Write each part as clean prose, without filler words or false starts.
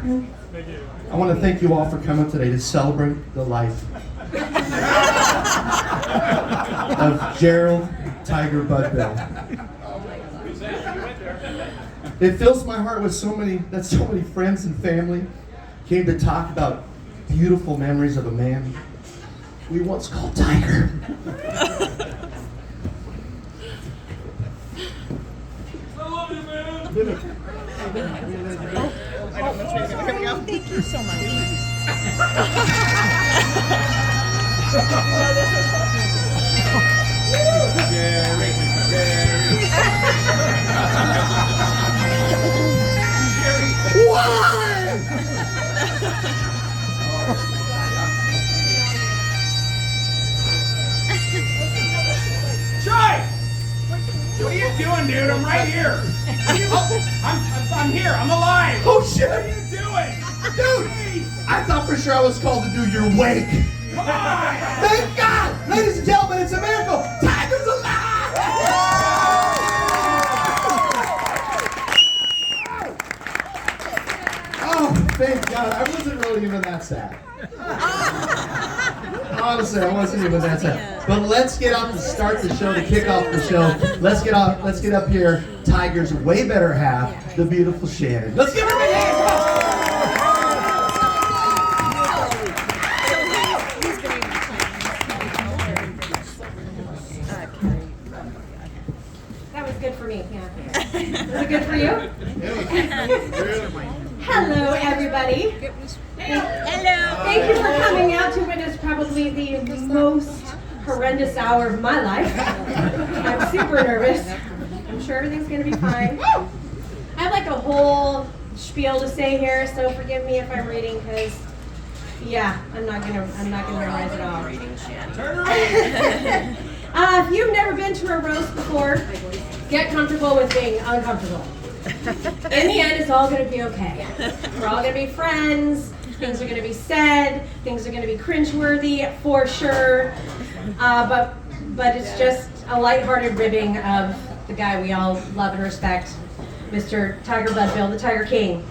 I want to thank you all for coming today to celebrate the life of Gerald Tiger Budbill. It fills my heart with so many friends and family came to talk about beautiful memories of a man we once called Tiger. I love you, man. Thank you so much. Troy! What are you doing, dude? I'm right here. I'm here. I'm alive. Oh shit! What are you doing? Dude! I thought for sure I was called to do your wake. Come on! Thank God! Ladies and gentlemen, it's a miracle! Tiger's alive! Oh, thank God. I wasn't really even that sad. Honestly, I wasn't even that sad. But let's get up to start the show, to kick off the show. Let's get up here. Tiger's way better half, the beautiful Shannon. Let's give her a big hand! Come on! That was good for me, yeah. Was it good for you? Hello, everybody. Hello. Thank you for coming out to witness probably the most horrendous hour of my life. I'm super nervous. I'm sure everything's gonna be fine. I have like a whole spiel to say here, so forgive me if I'm reading, because yeah, I'm not gonna memorize it all. If you've never been to a roast before, get comfortable with being uncomfortable. In the end, it's all going to be okay. We're all going to be friends. Things are going to be said. Things are going to be cringeworthy for sure. But it's just a lighthearted ribbing of the guy we all love and respect, Mr. Tiger Budbill, the Tiger King.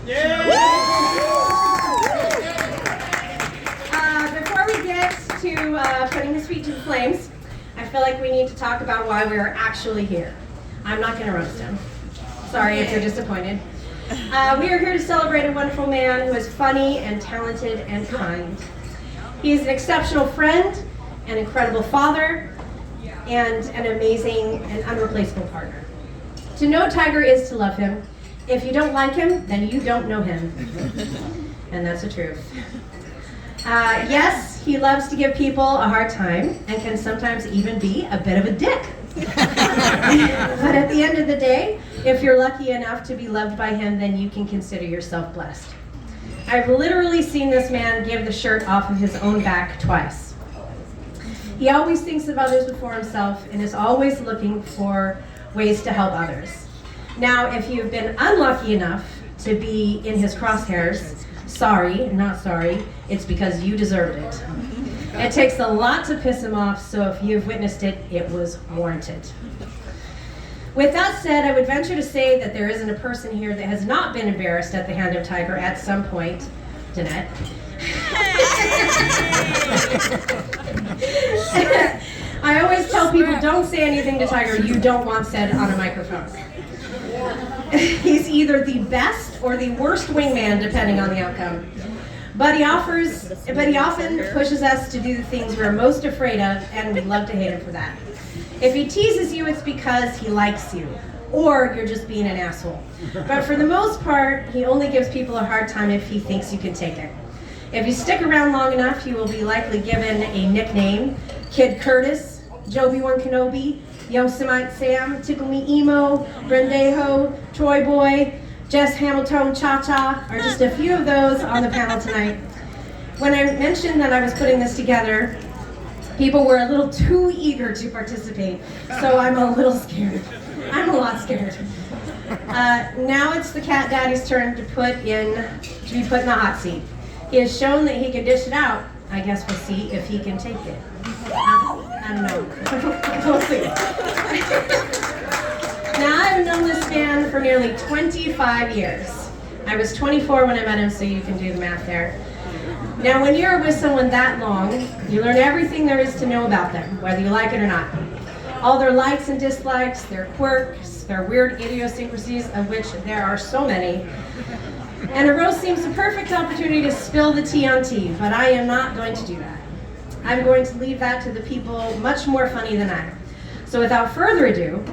Before we get to putting his feet to the flames, I feel like we need to talk about why we are actually here. I'm not going to roast him. Sorry if you're disappointed. We are here to celebrate a wonderful man who is funny and talented and kind. He is an exceptional friend, an incredible father, and an amazing and unreplaceable partner. To know Tiger is to love him. If you don't like him, then you don't know him. And that's the truth. Yes, he loves to give people a hard time and can sometimes even be a bit of a dick. But at the end of the day, if you're lucky enough to be loved by him, then you can consider yourself blessed. I've literally seen this man give the shirt off of his own back twice. He always thinks of others before himself and is always looking for ways to help others. Now, if you've been unlucky enough to be in his crosshairs, sorry, not sorry, it's because you deserved it. It takes a lot to piss him off, so if you've witnessed it, it was warranted. With that said, I would venture to say that there isn't a person here that has not been embarrassed at the hand of Tiger at some point. Jeanette. I always tell people, don't say anything to Tiger you don't want said on a microphone. He's either the best or the worst wingman, depending on the outcome. But he often pushes us to do the things we're most afraid of, and we love to hate him for that. If he teases you, it's because he likes you, or you're just being an asshole. But for the most part, he only gives people a hard time if he thinks you can take it. If you stick around long enough, you will be likely given a nickname: Kid Curtis, Joby-Wan Kenobi, Yosemite Sam, Tickle Me Emo, Brendejo, Troy Boy, Jess Hamilton Cha-Cha are just a few of those on the panel tonight. When I mentioned that I was putting this together, people were a little too eager to participate, so I'm a little scared. I'm a lot scared. Now it's the cat daddy's turn to be put in the hot seat. He has shown that he can dish it out. I guess we'll see if he can take it. I don't know. We'll see. Now, I've known this man for nearly 25 years. I was 24 when I met him, so you can do the math there. Now, when you're with someone that long, you learn everything there is to know about them, whether you like it or not. All their likes and dislikes, their quirks, their weird idiosyncrasies, of which there are so many. And a roast seems the perfect opportunity to spill the tea on tea, but I am not going to do that. I'm going to leave that to the people much more funny than I am. So without further ado,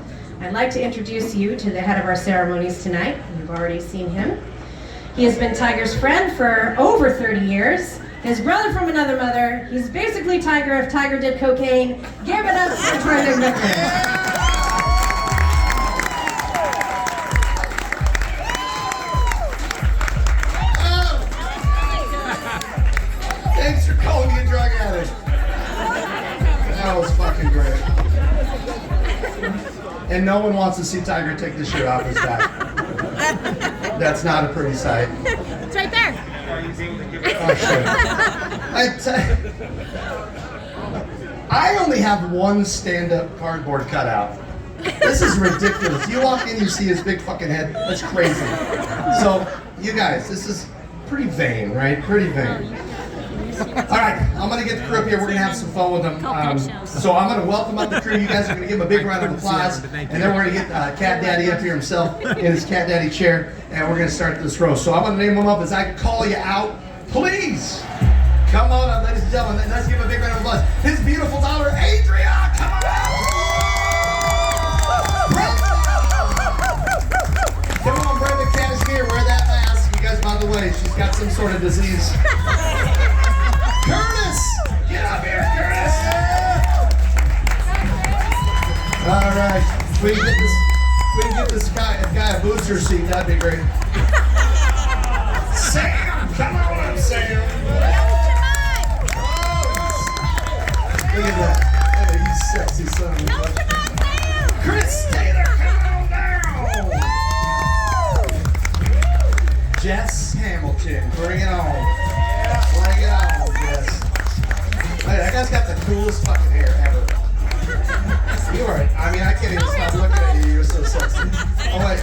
I'd like to introduce you to the head of our ceremonies tonight. You've already seen him. He has been Tiger's friend for over 30 years. His brother from another mother. He's basically Tiger if Tiger did cocaine. Give it up for Troy McMichael. Thanks for calling me a drug addict. That was fucking great. And no one wants to see Tiger take the shirt off his back. That's not a pretty sight. It's right there. Oh shit. I only have one stand-up cardboard cutout. This is ridiculous. You walk in, you see his big fucking head. That's crazy. So, you guys, this is pretty vain, right? Pretty vain. All right, I'm gonna get the crew up here. We're gonna have some fun with them. So I'm gonna welcome up the crew. You guys are gonna give him a big round of applause, and then we're gonna get Cat Daddy up here himself in his Cat Daddy chair, and we're gonna start this roast. So I'm gonna name them up as I call you out. Please come on up, ladies and gentlemen. Let's give him a big round of applause. His beautiful daughter, Adria. Come on out. Come on, Brenda Cashmere. Wear that mask. You guys, by the way, she's got some sort of disease. Curtis! Get up here, Curtis! All right. If we can get this guy a booster seat, that'd be great. Sam! Come on up, Sam! Look at that. Hey, you sexy son of a bitch. Chris Taylor, come on down! Jess Hamilton, bring it on. Bring it on. Hey, that guy's got the coolest fucking hair ever. You are, I mean, I can't even stop looking at you. You're so sexy. Oh, wait.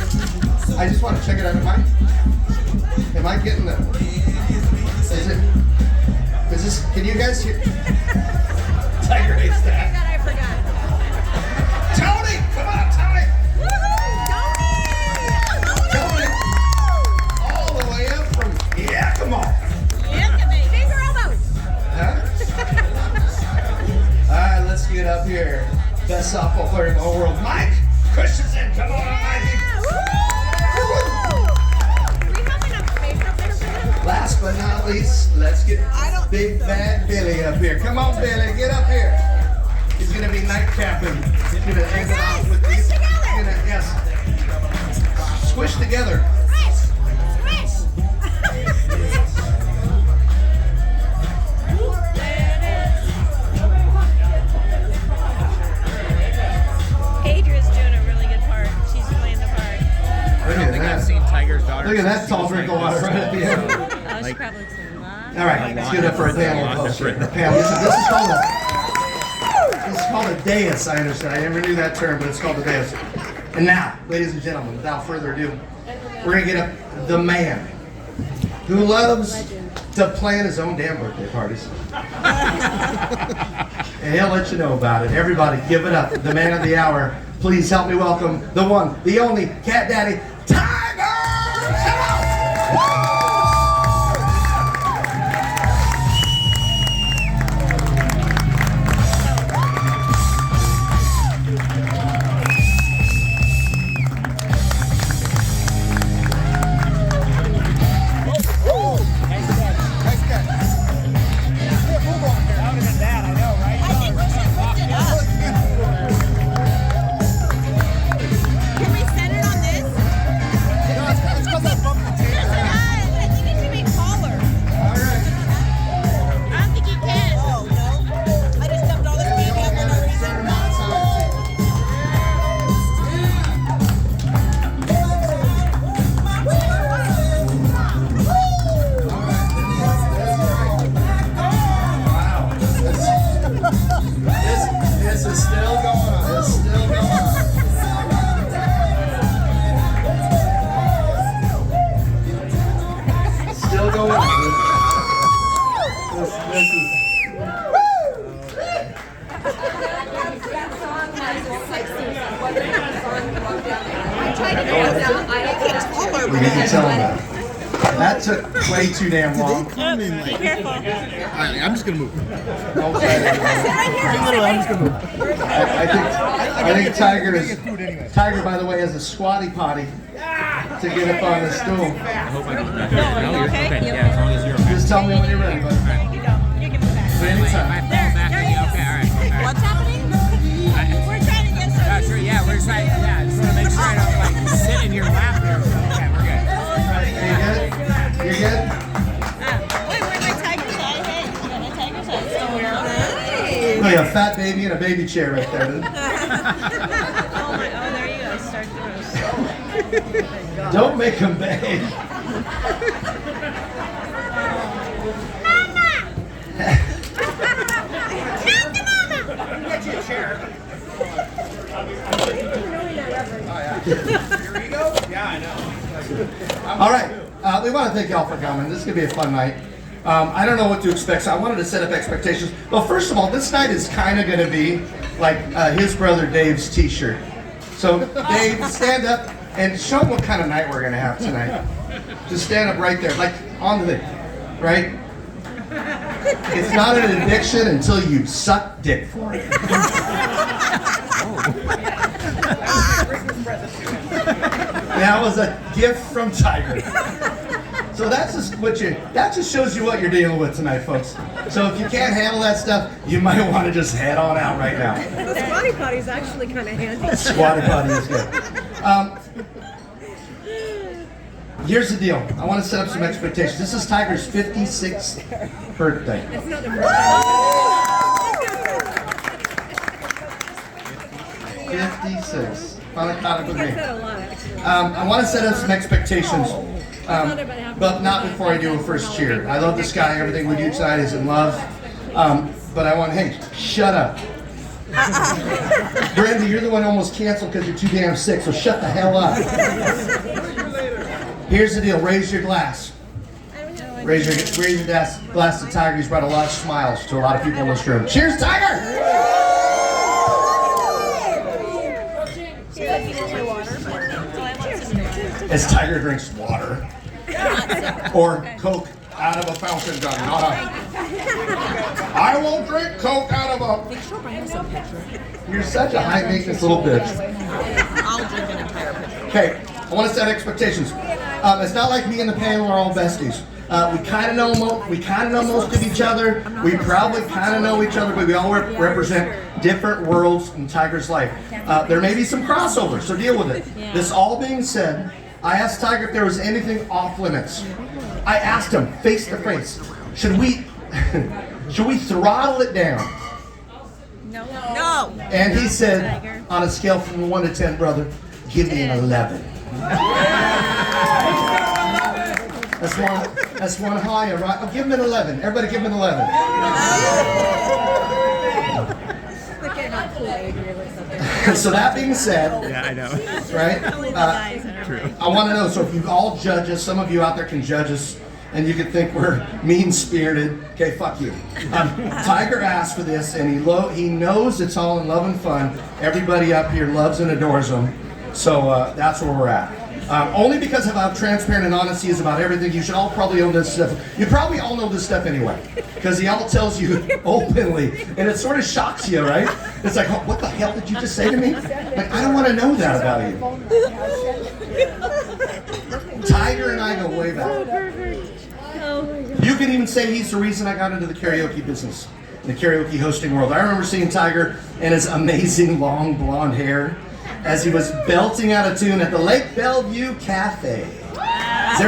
I just want to check it out. Am I getting the, is this, can you guys hear? Tiger hates that. I forgot. Tony! Come on, Tony! Tony! All the way up from, yeah, come on. Finger elbows. Huh? All right, let's get up here. Best softball player in the whole world, Mike Christensen. Come on, Mikey. Last but not least, let's get Big Bad Billy up here. Come on, Billy, get up here. He's gonna be nightcapping. He's gonna end it off with these. Yes. Squish together. Adria's doing a really good part. She's playing the part. Look at I've that. seen Tiger's daughter. Look at that tall drink of water right at the end. Oh, she probably looks a lot. All right, let's get up for a panel post here. A panel. This is called a dais, I understand. I never knew that term, but it's called a dais. And now, ladies and gentlemen, without further ado, we're gonna get up the man who loves to plan his own damn birthday parties. And he'll let you know about it. Everybody, give it up. The man of the hour. Please help me welcome the one, the only Cat Daddy, Tiger! Come on! Can we set it on this? We need to tell him that. That took way too damn long. Be careful. I'm just gonna move. Don't say it. I'm just gonna move. I think Tiger is. Tiger, by the way, has a squatty potty to get up on the stool. No, are you okay? Yeah, as long as you're okay. Just tell me when you're ready, bud. You can move back. Anytime. What's happening? We're trying to get some. Sure, yeah, we're just trying, yeah, just want to make sure I don't like sit in your lap there. So, okay, we're good. You good? You good? Wait, where's my tiger's eye? Hey, you got my tiger's eye. Oh, you have a fat baby in a baby chair right there, dude. Oh, there you go. Start the roast. Don't make him beg. Get you a chair. Here we go. Yeah, I know. All right, we want to thank y'all for coming. This is going to be a fun night. I don't know what to expect, so I wanted to set up expectations. Well, first of all, this night is kind of going to be like his brother Dave's t-shirt. So, Dave, stand up and show him what kind of night we're going to have tonight. Just stand up right there, like on the, right? It's not an addiction until you suck dick for it. That was a gift from Tiger. So that's just that just shows you what you're dealing with tonight, folks. So if you can't handle that stuff, you might want to just head on out right now. The squatty potty is actually kind of handy. Squatty potty is good. Here's the deal. I want to set up some expectations. This is Tiger's 56th birthday. 56. Finally caught up with me. I want to set up some expectations, but not before I do a first cheer. I love this guy. Everything we do tonight is in love. But I want, hey, shut up. Brenda, you're the one almost canceled because you're too damn sick, so shut the hell up. Here's the deal. Raise your glass. Raise your glass to Tiger. He's brought a lot of smiles to a lot of people in this room. Cheers, Tiger! As Tiger drinks water. Or Coke out of a fountain gun. I won't drink Coke out of a... You're such a high maintenance little bitch. I'll drink an entire pitcher. Okay, I want to set expectations. It's not like me and the panel are all besties. We kind of know most of each other. We probably kind of know each other, but we all represent different worlds in Tiger's life. There may be some crossovers, so deal with it. Yeah. This all being said, I asked Tiger if there was anything off limits. I asked him face to face, should we throttle it down? No. And he said, on a scale from 1 to 10, brother, give me an 11. That's one higher, right? I'll give him an 11. Everybody give him an 11. So that being said, Yeah, I know. right? True. I want to know, so if you all judge us, some of you out there can judge us, and you could think we're mean-spirited. Okay, fuck you. Tiger asked for this, and he knows it's all in love and fun. Everybody up here loves and adores him. So that's where we're at. Only because of how transparent and honest he is about everything. You should all probably know this stuff. You probably all know this stuff anyway, because he all tells you openly, and it sort of shocks you, right? It's like, oh, what the hell did you just say to me? Like, I don't want to know that about you. Tiger and I go way back. You can even say he's the reason I got into the karaoke business, the karaoke hosting world. I remember seeing Tiger and his amazing long blonde hair as he was belting out a tune at the Lake Bellevue Cafe. Do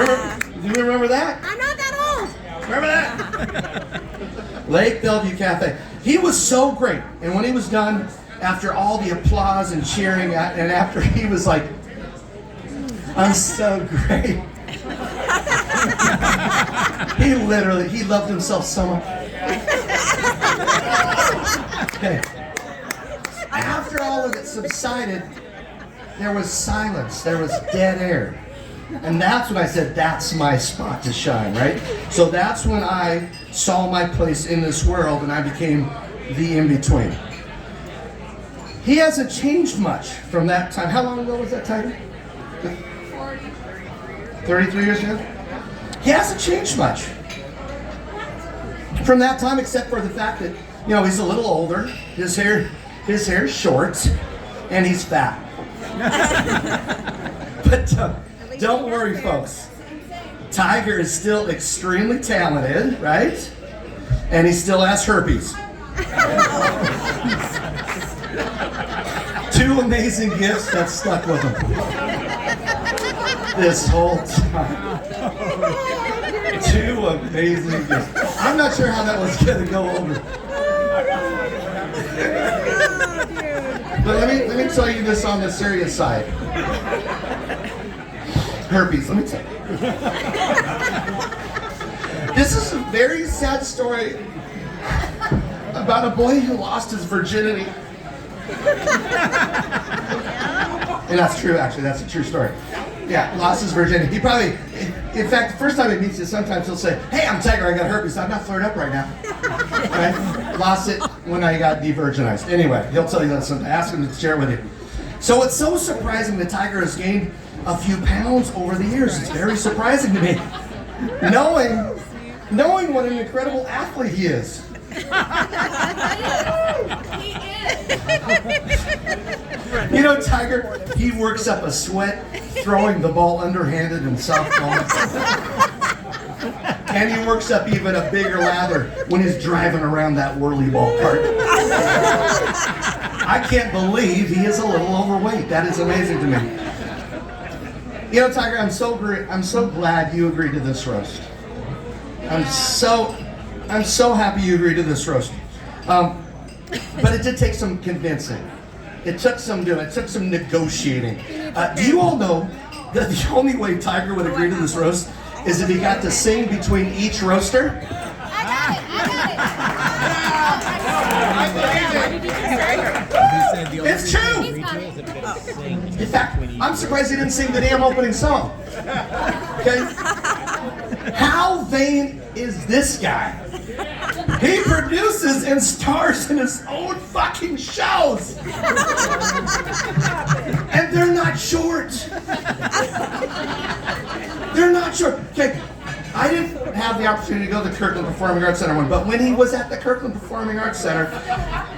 you remember that? I'm not that old. Remember that? Lake Bellevue Cafe. He was so great. And when he was done, after all the applause and cheering, and after he was like, I'm so great. He loved himself so much. Okay. After all of it subsided, there was silence. There was dead air. And that's when I said, that's my spot to shine, right? So that's when I saw my place in this world and I became the in-between. He hasn't changed much from that time. How long ago was that, Tiger? 33 years ago? He hasn't changed much from that time, except for the fact that, you know, he's a little older, his hair's short, and he's fat. But don't worry, folks. Tiger is still extremely talented, right? And he still has herpes. Two amazing gifts that stuck with him this whole time. Two amazing gifts. I'm not sure how that was gonna go over. But let me tell you this on the serious side. Herpes, let me tell you. This is a very sad story about a boy who lost his virginity. And that's true, actually. That's a true story. Yeah, lost his virginity. He probably, in fact, the first time he meets you, sometimes he'll say, "Hey, I'm Tiger, I got herpes. I'm not flared up right now." Right? Lost it when I got de-virginized. Anyway, he'll tell you that sometime. Ask him to share with you. So it's so surprising that Tiger has gained a few pounds over the years. It's very surprising to me. Knowing what an incredible athlete he is. You know, Tiger, he works up a sweat throwing the ball underhanded in softball. And he works up even a bigger lather when he's driving around that whirly ball cart. I can't believe he is a little overweight. That is amazing to me. You know, Tiger, I'm so glad you agreed to this roast. I'm so happy you agreed to this roast. But it did take some convincing. It took some doing. It took some negotiating. Do you all know that the only way Tiger would agree to this roast is if he got to sing between each roaster? It's true. In fact, I'm surprised he didn't sing the damn opening song. Okay? How vain is this guy? He produces and stars in his own fucking shows. And they're not short. They're not short. Okay, I didn't have the opportunity to go to the Kirkland Performing Arts Center one, but when he was at the Kirkland Performing Arts Center,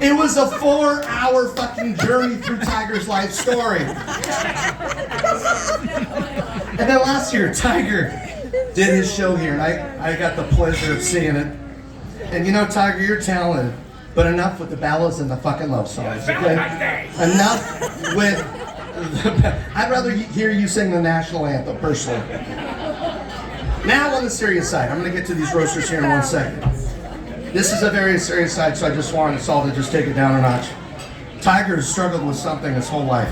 it was a 4-hour fucking journey through Tiger's life story. And then last year, Tiger did his show here, and I got the pleasure of seeing it. And you know, Tiger, you're talented, but enough with the ballads and the fucking love songs, okay? Enough with I'd rather hear you sing the national anthem, personally. Now on the serious side, I'm going to get to these roasters here in 1 second. This is a very serious side, so I just wanted us all to just take it down a notch. Tiger has struggled with something his whole life.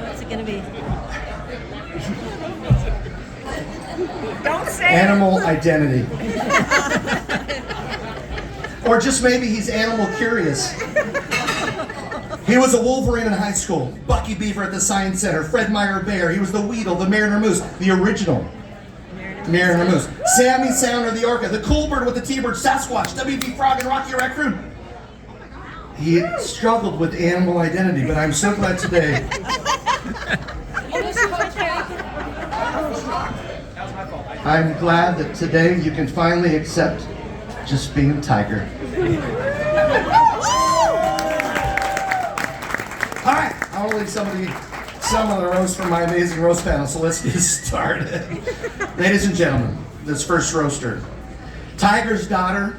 What's it gonna be? Don't say Animal identity. Or just maybe he's animal curious. He was a Wolverine in high school, Bucky Beaver at the Science Center, Fred Meyer Bear, he was the Weedle, the Mariner Moose, the original Mariner Moose, Sammy Sounder the Orca, the Cool Bird with the T-Bird, Sasquatch, WB Frog, and Rocky Raccoon. He struggled with animal identity, but I'm so glad today. I'm glad that today you can finally accept just being Tiger. All right, I want to leave some of the roast from my amazing roast panel, so let's get started. Ladies and gentlemen, this first roaster, Tiger's daughter,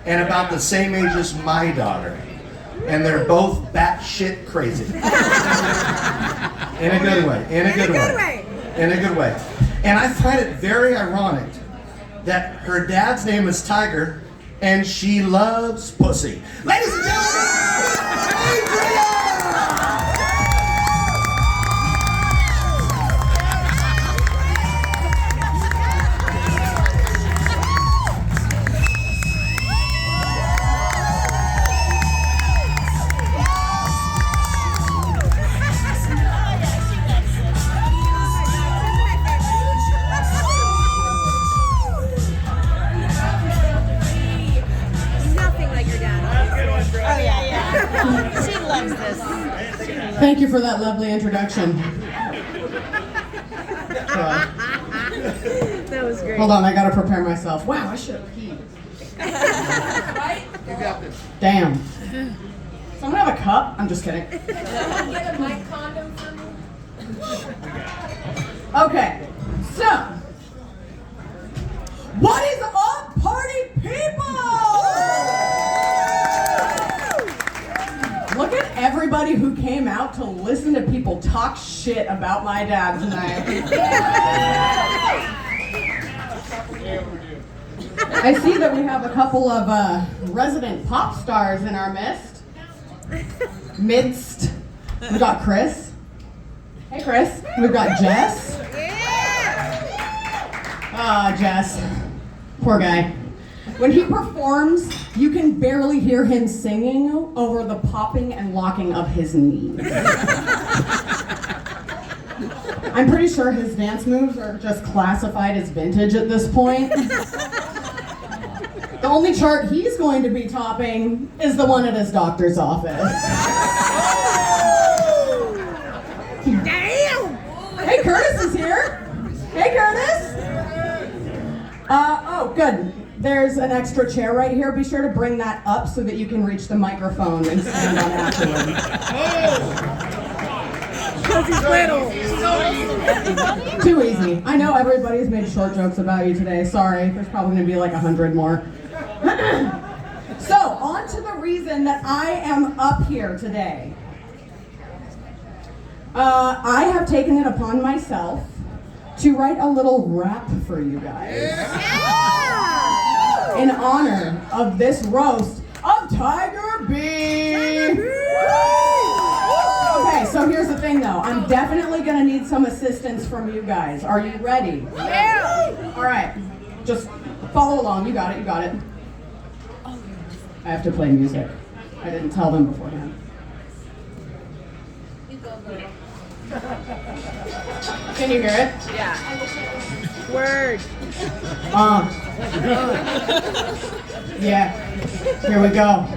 and about the same age as my daughter, and they're both batshit crazy. In a good way. In a good way. And I find it very ironic that her dad's name is Tiger, and she loves pussy. Ladies and gentlemen, Adria! She loves this. Thank you for that lovely introduction. That was great. Hold on, I gotta prepare myself. Wow, I should have peed. You got this. Damn. Someone have a cup? I'm just kidding. Get a mic condom for me. Okay, so what is up, party people? Look at everybody who came out to listen to people talk shit about my dad tonight. I see that we have a couple of resident pop stars in our midst. We got Chris. Hey, Chris. We've got Jess. Ah, Jess. Poor guy. When he performs, you can barely hear him singing over the popping and locking of his knees. I'm pretty sure his dance moves are just classified as vintage at this point. The only chart he's going to be topping is the one at his doctor's office. Damn! Hey, Curtis is here. Hey, Curtis. Oh, good. There's an extra chair right here. Be sure to bring that up so that you can reach the microphone and stand on it afterwards. Too easy. I know everybody's made short jokes about you today. Sorry. There's probably going to be like 100 more. So, on to the reason that I am up here today. I have taken it upon myself to write a little rap for you guys. In honor of this roast of Tiger B. Okay, so here's the thing though. I'm definitely gonna need some assistance from you guys. Are you ready? Yeah! All right, just follow along. You got it, you got it. I have to play music. I didn't tell them beforehand. Can you hear it? Yeah. Word. Yeah. Here we go.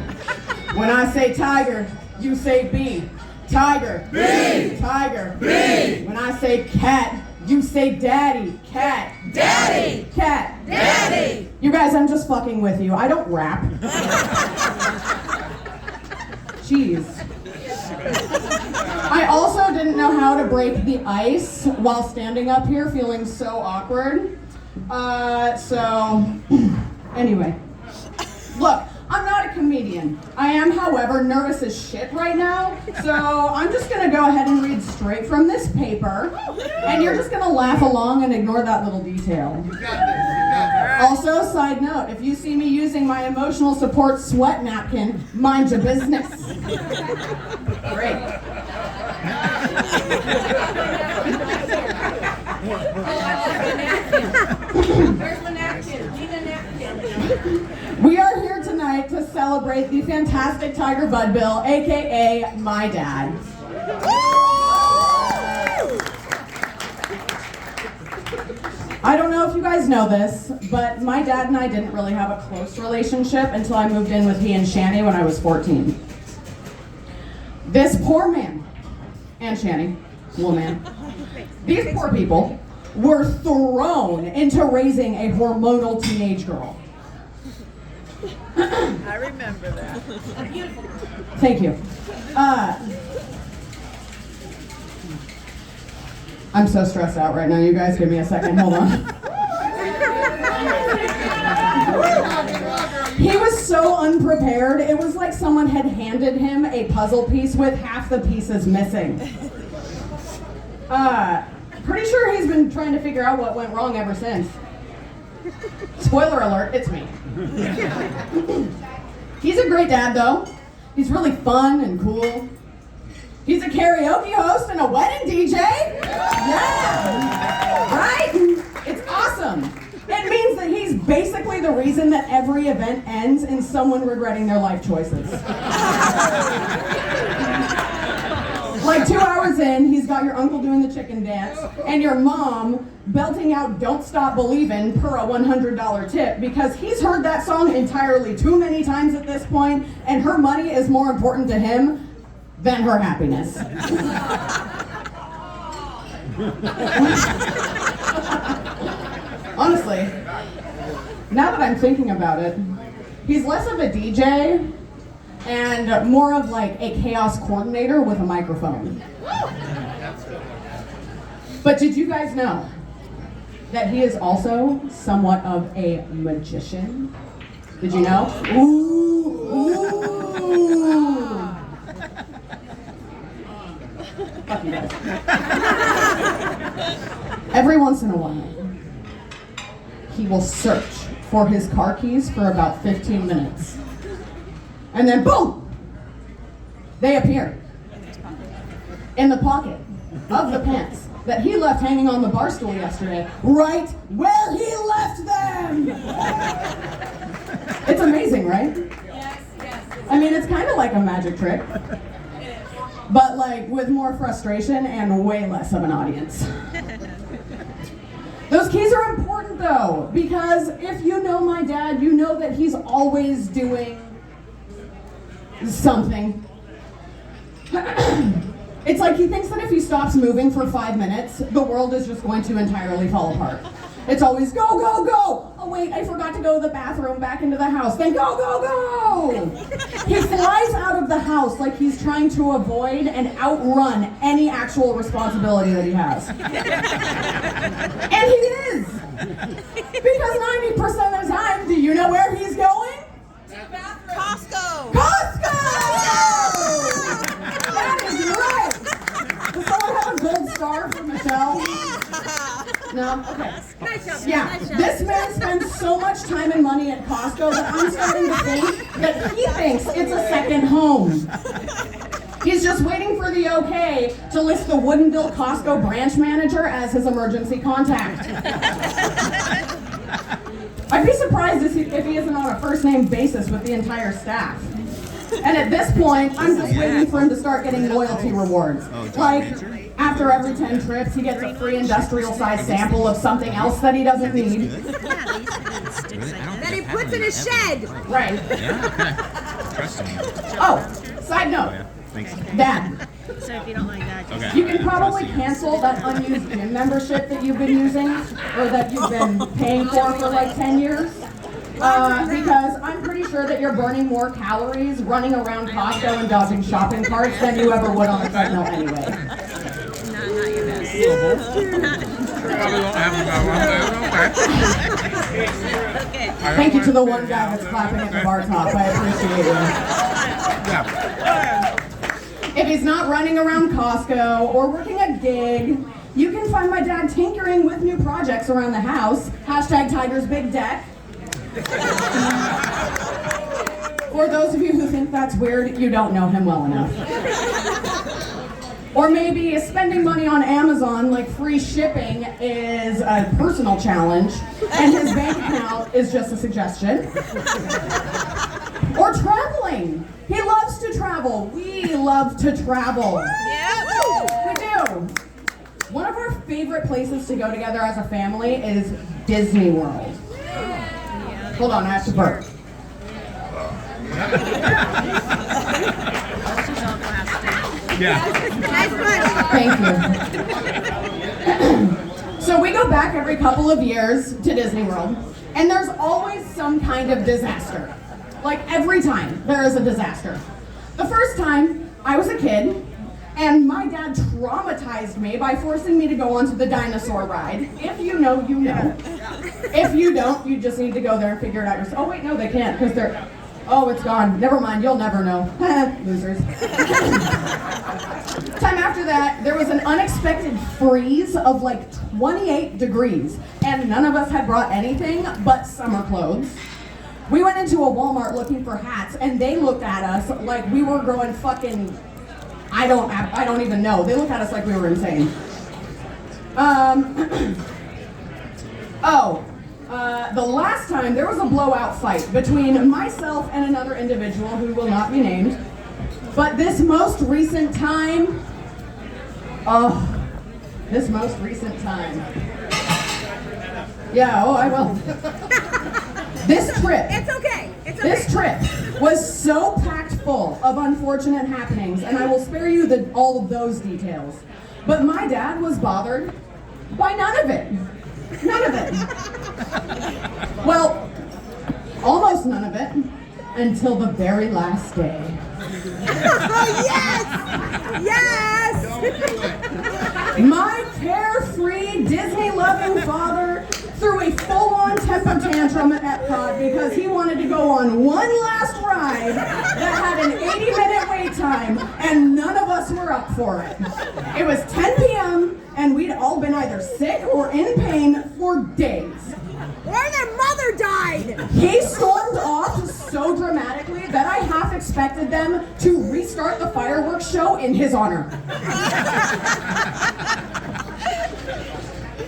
When I say tiger, you say B. Tiger. B. Tiger. B. When I say cat, you say daddy. Cat. Daddy. Cat. Daddy. You guys, I'm just fucking with you. I don't rap. Jeez. I also didn't know how to break the ice while standing up here feeling so awkward. Anyway. Look, I'm not a comedian. I am, however, nervous as shit right now. So I'm just gonna go ahead and read straight from this paper. And you're just gonna laugh along and ignore that little detail. You got this. You got this. Also, side note, if you see me using my emotional support sweat napkin, mind your business. Great. Where's the napkin? Need a napkin. We are here tonight to celebrate the fantastic Tiger Budbill, aka my dad. I don't know if you guys know this, but my dad and I didn't really have a close relationship until I moved in with he and Shani when I was 14. This poor man, and Shani, little man, these poor people were thrown into raising a hormonal teenage girl. I remember that. Thank you. I'm so stressed out right now. You guys give me a second. Hold on. He was so unprepared. It was like someone had handed him a puzzle piece with half the pieces missing. Pretty sure he's been trying to figure out what went wrong ever since. Spoiler alert, it's me. He's a great dad though. He's really fun and cool. He's a karaoke host and a wedding DJ. Yeah. Right? It's awesome. It means that he's basically the reason that every event ends in someone regretting their life choices. Like 2 hours in, he's got your uncle doing the chicken dance and your mom belting out Don't Stop Believin' per a $100 tip because he's heard that song entirely too many times at this point and her money is more important to him than her happiness. honestly, now that I'm thinking about it, he's less of a DJ and more of like a chaos coordinator with a microphone. But did you guys know that he is also somewhat of a magician? Did you know? Ooh. Fuck you guys. Every once in a while, he will search for his car keys for about 15 minutes. And then boom! They appear in the pocket of the pants that he left hanging on the bar stool yesterday, right where he left them! It's amazing, right? Yes. I mean, it's kind of like a magic trick, but like with more frustration and way less of an audience. Those keys are important though, because if you know my dad, you know that he's always doing something. It's like he thinks that if he stops moving for 5 minutes, the world is just going to entirely fall apart. It's always go, go, go! Oh wait, I forgot to go to the bathroom, back into the house, then go, go, go! He flies out of the house like he's trying to avoid and outrun any actual responsibility that he has. And he is! Because 90% of the time, do you know where he's going? Costco. Costco! That is right! Does someone have a gold star for Michelle? No? Okay. Nice job. Yeah, Nice job. this man spends so much time and money at Costco that I'm starting to think that he thinks it's a second home. He's just waiting for the okay to list the Woodinville Costco branch manager as his emergency contact. I'd be surprised if he isn't on a first-name basis with the entire staff. And at this point, I'm just waiting for him to start getting loyalty rewards. Like, after every 10 trips, he gets a free industrial-sized sample of something else that he doesn't need. That he puts in his shed. Right. Trust me. Oh, side note. Thanks. Dad, So if you don't like that, just Okay. you can probably cancel that unused gym membership that you've been using, or that you've been paying for like 10 years. Because I'm pretty sure that you're burning more calories running around Costco and dodging shopping carts than you ever would on a treadmill anyway. not your best. Probably won't have Okay. Thank you to the one guy that's clapping at the bar top. I appreciate you. Yeah. If he's not running around Costco or working a gig, you can find my dad tinkering with new projects around the house. Hashtag Tiger's Big Deck. For those of you who think that's weird, you don't know him well enough. Or maybe spending money on Amazon, like free shipping, is a personal challenge, and his bank account is just a suggestion. Or traveling. He loves to travel. We love to travel. Yeah. We do. One of our favorite places to go together as a family is Disney World. Hold on, I have to burp. Yeah. Nice one. Thank you. So we go back every couple of years to Disney World, and there's always some kind of disaster. Like every time, there is a disaster. The first time, I was a kid, and my dad traumatized me by forcing me to go onto the dinosaur ride. If you know, you know. If you don't, you just need to go there and figure it out yourself. Oh wait, no, they can't, because they're... Oh, it's gone. Never mind, you'll never know. Losers. Time after that, there was an unexpected freeze of like 28 degrees, and none of us had brought anything but summer clothes. We went into a Walmart looking for hats, and they looked at us like we were growing fucking... I don't even know. They looked at us like we were insane. The last time there was a blowout fight between myself and another individual who will not be named. But this most recent time, Yeah, oh, I will. This trip. It's okay. It's okay. This trip was so packed full of unfortunate happenings, and I will spare you all of those details. But my dad was bothered by none of it. None of it. until the very last day. Yes! Yes! My carefree, Disney-loving father threw a full-on temper tantrum at Epcot because he wanted to go on one last ride that had an 80-minute wait time, and none of us were up for it. It was 10 p.m., and we'd all been either sick or in pain for days. Or their mother died! He stormed off so dramatically that I half expected them to restart the fireworks show in his honor.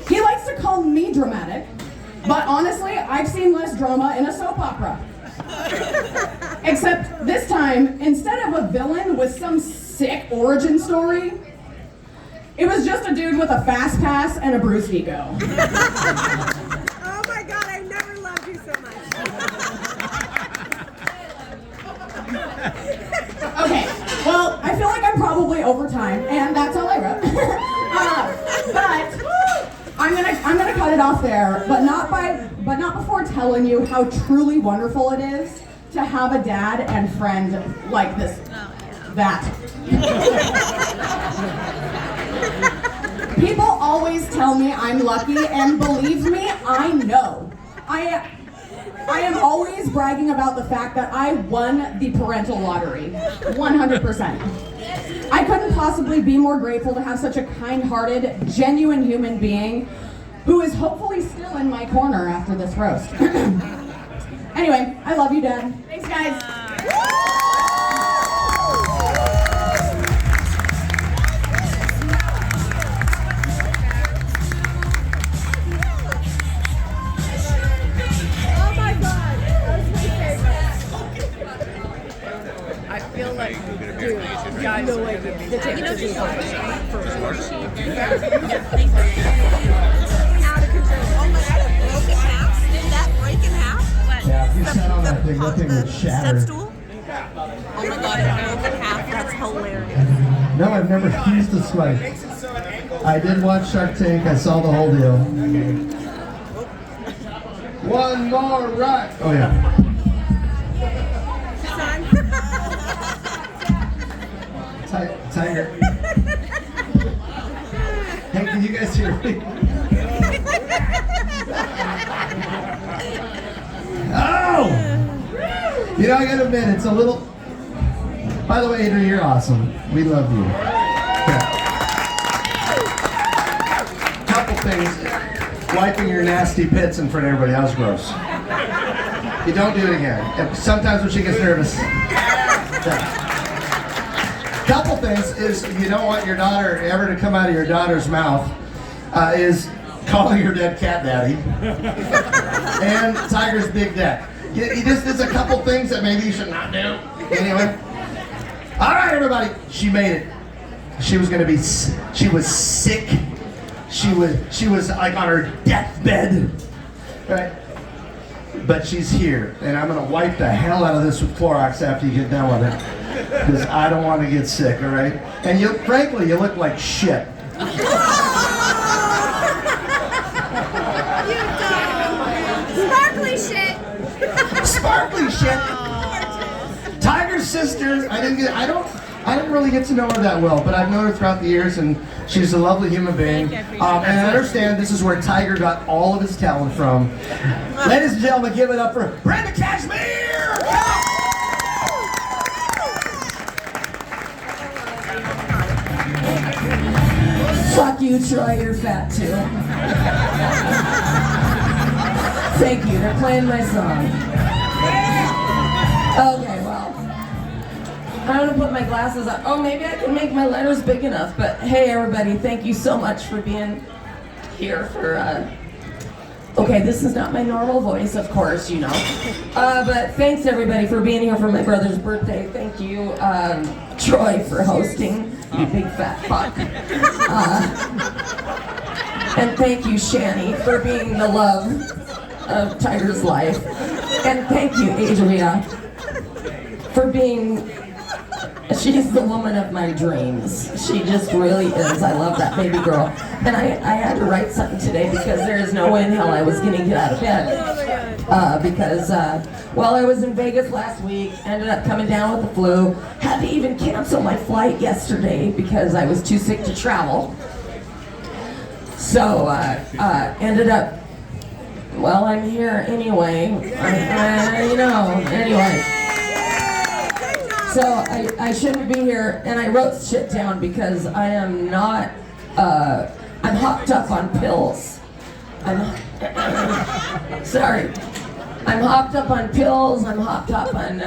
He likes to call me dramatic, but honestly, I've seen less drama in a soap opera. Except this time, instead of a villain with some sick origin story, it was just a dude with a fast pass and a bruised ego. Oh my god, I've never loved you so much. Okay, well, I feel like I'm probably over time, and that's all I wrote. But I'm gonna cut it off there, but not before telling you how truly wonderful it is to have a dad and friend like this. That. People always tell me I'm lucky, and believe me, I know. I am always bragging about the fact that I won the parental lottery, 100%. I couldn't possibly be more grateful to have such a kind-hearted, genuine human being who is hopefully still in my corner after this roast. Anyway, I love you, Dad. Thanks, guys. Oh my god, that was my favorite. I feel like, dude, guys are gonna be Out of control. Oh my god, it broke in half? Did that break in half? What? Yeah, if you sat on that thing, that thing would shatter. Step stool? Oh my god, it broke in half. That's hilarious. No, I've never used this way. I did watch Shark Tank. I saw the whole deal. One more right. Oh yeah. Tiger. Hey, can you guys hear me? Oh! You know, I gotta admit, it's a little... By the way, Adrian, you're awesome. We love you. Okay. Couple things. Wiping your nasty pits in front of everybody. That was gross. You don't do it again. And sometimes when she gets nervous. Yeah. Couple things is you don't want your daughter ever to come out of your daughter's mouth is calling your dead cat daddy and Tiger's big deck. You just, there's a couple things that maybe you should not do. Anyway. All right, everybody. She made it. She was gonna be. She was sick. She was like on her deathbed, right? But she's here, and I'm gonna wipe the hell out of this with Clorox after you get done with it, because I don't want to get sick. All right? And you, frankly, you look like shit. Sparkly shit. Sparkly shit. Tiger's sister. I didn't really get to know her that well, but I've known her throughout the years, and she's a lovely human being. And I understand this is where Tiger got all of his talent from. Ladies and gentlemen, give it up for Brenda Cashmere! Fuck you, Troy, you're fat too. Thank you, they're playing my song. Okay, well, I'm gonna put my glasses on. Oh, maybe I can make my letters big enough, but hey everybody, thank you so much for being here for, okay, this is not my normal voice, of course, you know. But thanks everybody for being here for my brother's birthday. Thank you, Troy, for hosting, you big fat fuck. And thank you, Shani, for being the love of Tiger's life. And thank you, Adria, for being She's the woman of my dreams. She just really is. I love that baby girl. And I had to write something today because there is no way in hell I was going to get out of bed. Because I was in Vegas last week, ended up coming down with the flu, had to even cancel my flight yesterday because I was too sick to travel. So ended up, well, I'm here anyway. Anyway. So I shouldn't be here, and I wrote shit down because I am not, I'm hopped up on pills. Sorry. I'm hopped up on pills, I'm hopped up on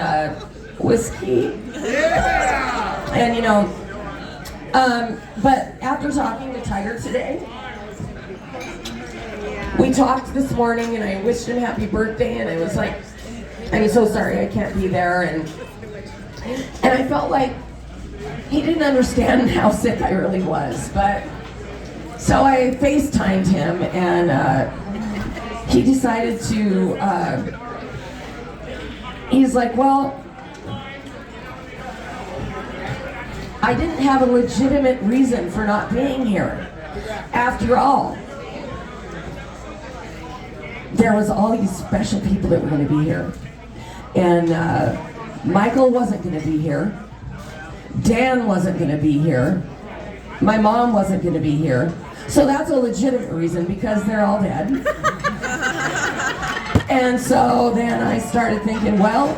whiskey. Yeah! And but after talking to Tiger today, we talked this morning and I wished him happy birthday, and I was like, I'm so sorry I can't be there, and I felt like he didn't understand how sick I really was, but so I FaceTimed him, and he decided to, he's like, well, I didn't have a legitimate reason for not being here. After all, there was all these special people that were going to be here. And Michael wasn't going to be here. Dan wasn't going to be here. My mom wasn't going to be here. So that's a legitimate reason because they're all dead. And so then I started thinking, well,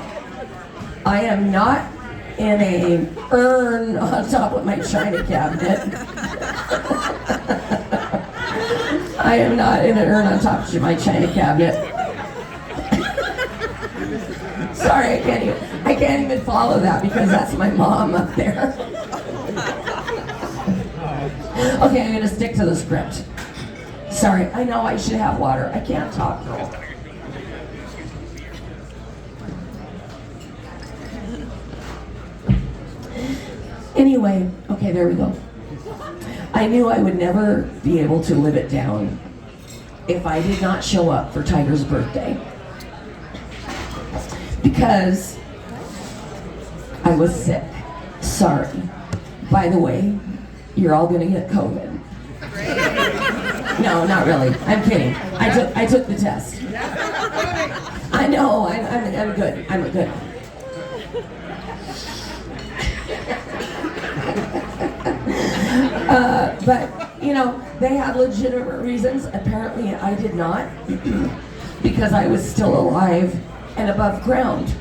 I am not in a urn on top of my china cabinet. I am not in an urn on top of my china cabinet. Sorry, I can't even follow that because that's my mom up there. Okay, I'm gonna stick to the script. Sorry, I know I should have water. I can't talk, girl. Anyway, okay, there we go. I knew I would never be able to live it down if I did not show up for Tiger's birthday. Because I was sick. Sorry. By the way, you're all gonna get COVID. No, not really. I'm kidding. I took the test. I know. I'm good. I'm good. But they had legitimate reasons. Apparently, I did not, because I was still alive and above ground.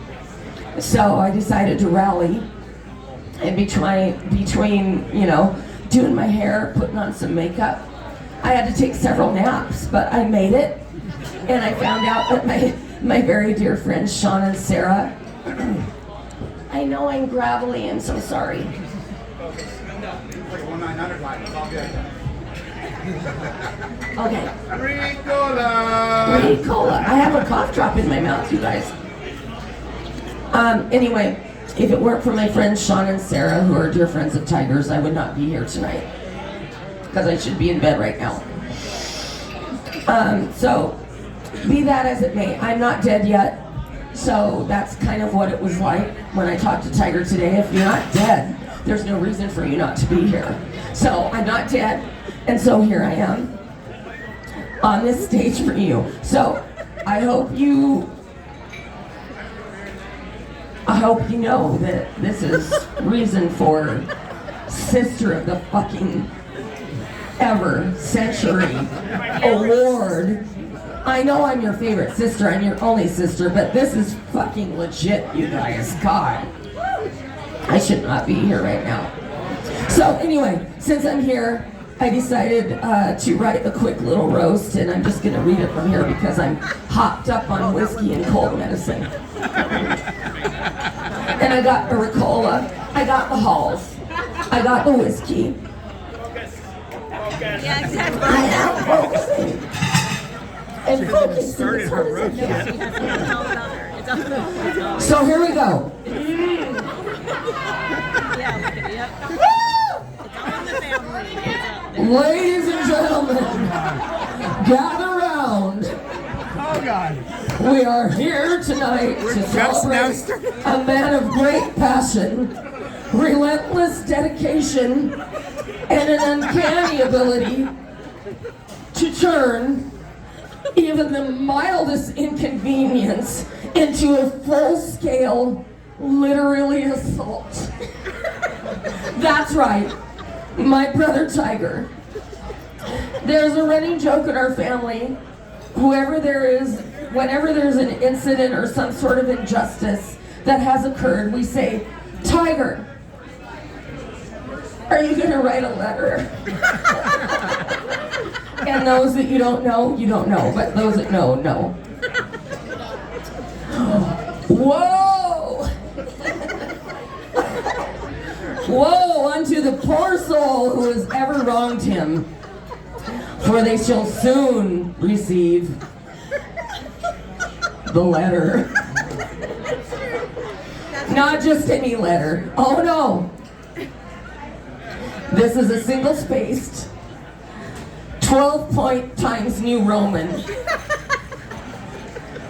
So I decided to rally, and between doing my hair, putting on some makeup, I had to take several naps, but I made it, and I found out that my very dear friends Sean and Sarah, I know I'm gravelly, I'm so sorry. Okay. Ricola. I have a cough drop in my mouth, you guys. Anyway, if it weren't for my friends Sean and Sarah, who are dear friends of Tiger's, I would not be here tonight. Because I should be in bed right now. So, be that as it may, I'm not dead yet. So that's kind of what it was like when I talked to Tiger today. If you're not dead, there's no reason for you not to be here. So I'm not dead, and so here I am on this stage for you. So I hope you know that this is reason for Sister of the fucking ever century award. I know I'm your favorite sister, I'm your only sister, but this is fucking legit, you guys. God, I should not be here right now. So anyway, since I'm here, I decided to write a quick little roast, and I'm just gonna read it from here because I'm hopped up on whiskey and cold medicine. And I got the Ricola, I got the Halls, I got the whiskey. Yeah, exactly. I am focusing. And focusing as hard as I can. So here we go. Ladies and gentlemen, gather round. Oh, God. We are here tonight to celebrate a man of great passion, relentless dedication, and an uncanny ability to turn even the mildest inconvenience into a full-scale, literally assault. That's right, my brother Tiger. There's a running joke in our family, whenever there's an incident or some sort of injustice that has occurred, we say, Tiger, are you gonna write a letter? And those that you don't know, but those that know, know. Whoa! Woe unto the poor soul who has ever wronged him, for they shall soon receive the letter. Not just any letter. Oh no! This is a single-spaced 12-point Times New Roman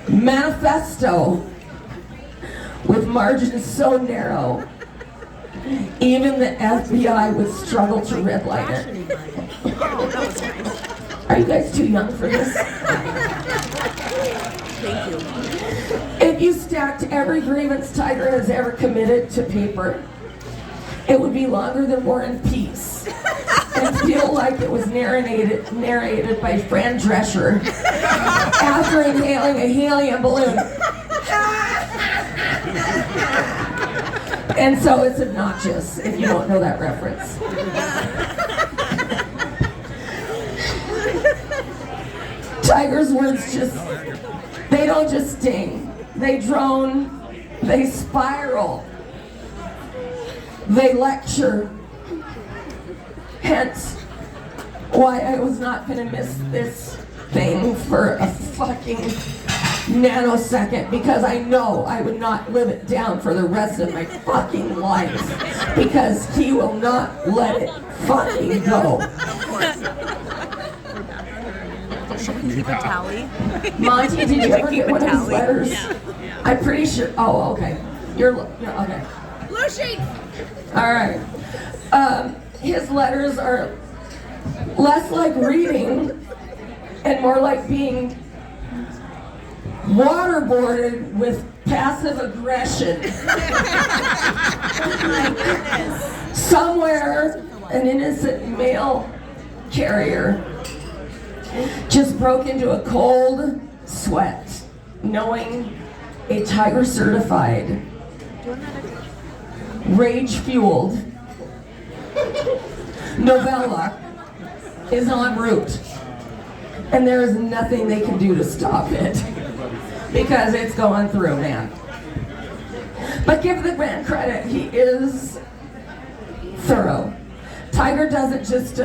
manifesto with margins so narrow even the FBI would struggle to redline it. Are you guys too young for this? Thank you. If you stacked every grievance Tiger has ever committed to paper, it would be longer than War and Peace and feel like it was narrated by Fran Drescher after inhaling a helium balloon. And so it's obnoxious if you don't know that reference. Tiger's words they don't just sting. They drone, they spiral, they lecture. Hence, why I was not gonna miss this thing for a fucking nanosecond, because I know I would not live it down for the rest of my fucking life, because he will not let it fucking go. Monty, did you ever get one of his letters? I'm pretty sure. Oh, okay. You're okay. Lucy! All right. His letters are less like reading and more like being waterboarded with passive aggression. Somewhere, an innocent mail carrier just broke into a cold sweat, knowing a Tiger certified, rage-fueled novella is en route, and there is nothing they can do to stop it because it's going through, man. But give the man credit, he is thorough. Tiger doesn't just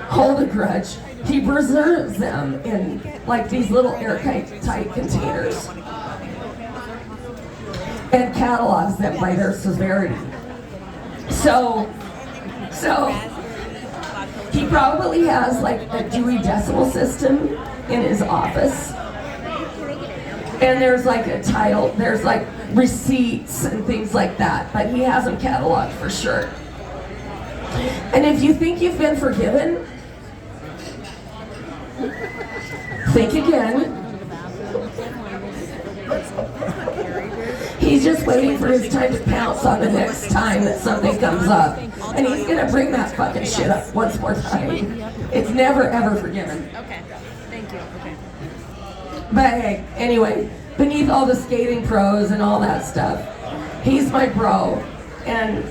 hold a grudge, he preserves them in like these little airtight containers and catalogs them by their severity. So he probably has like a Dewey Decimal System in his office. And there's like a title, there's like receipts and things like that, but he has them cataloged for sure. And if you think you've been forgiven, think again. He's just waiting for his time to pounce on the next time that something comes up. And he's gonna bring that fucking shit up once more time. It's never ever forgiven. Okay. Thank you. Okay. But hey, anyway, beneath all the skating pros and all that stuff, he's my bro. And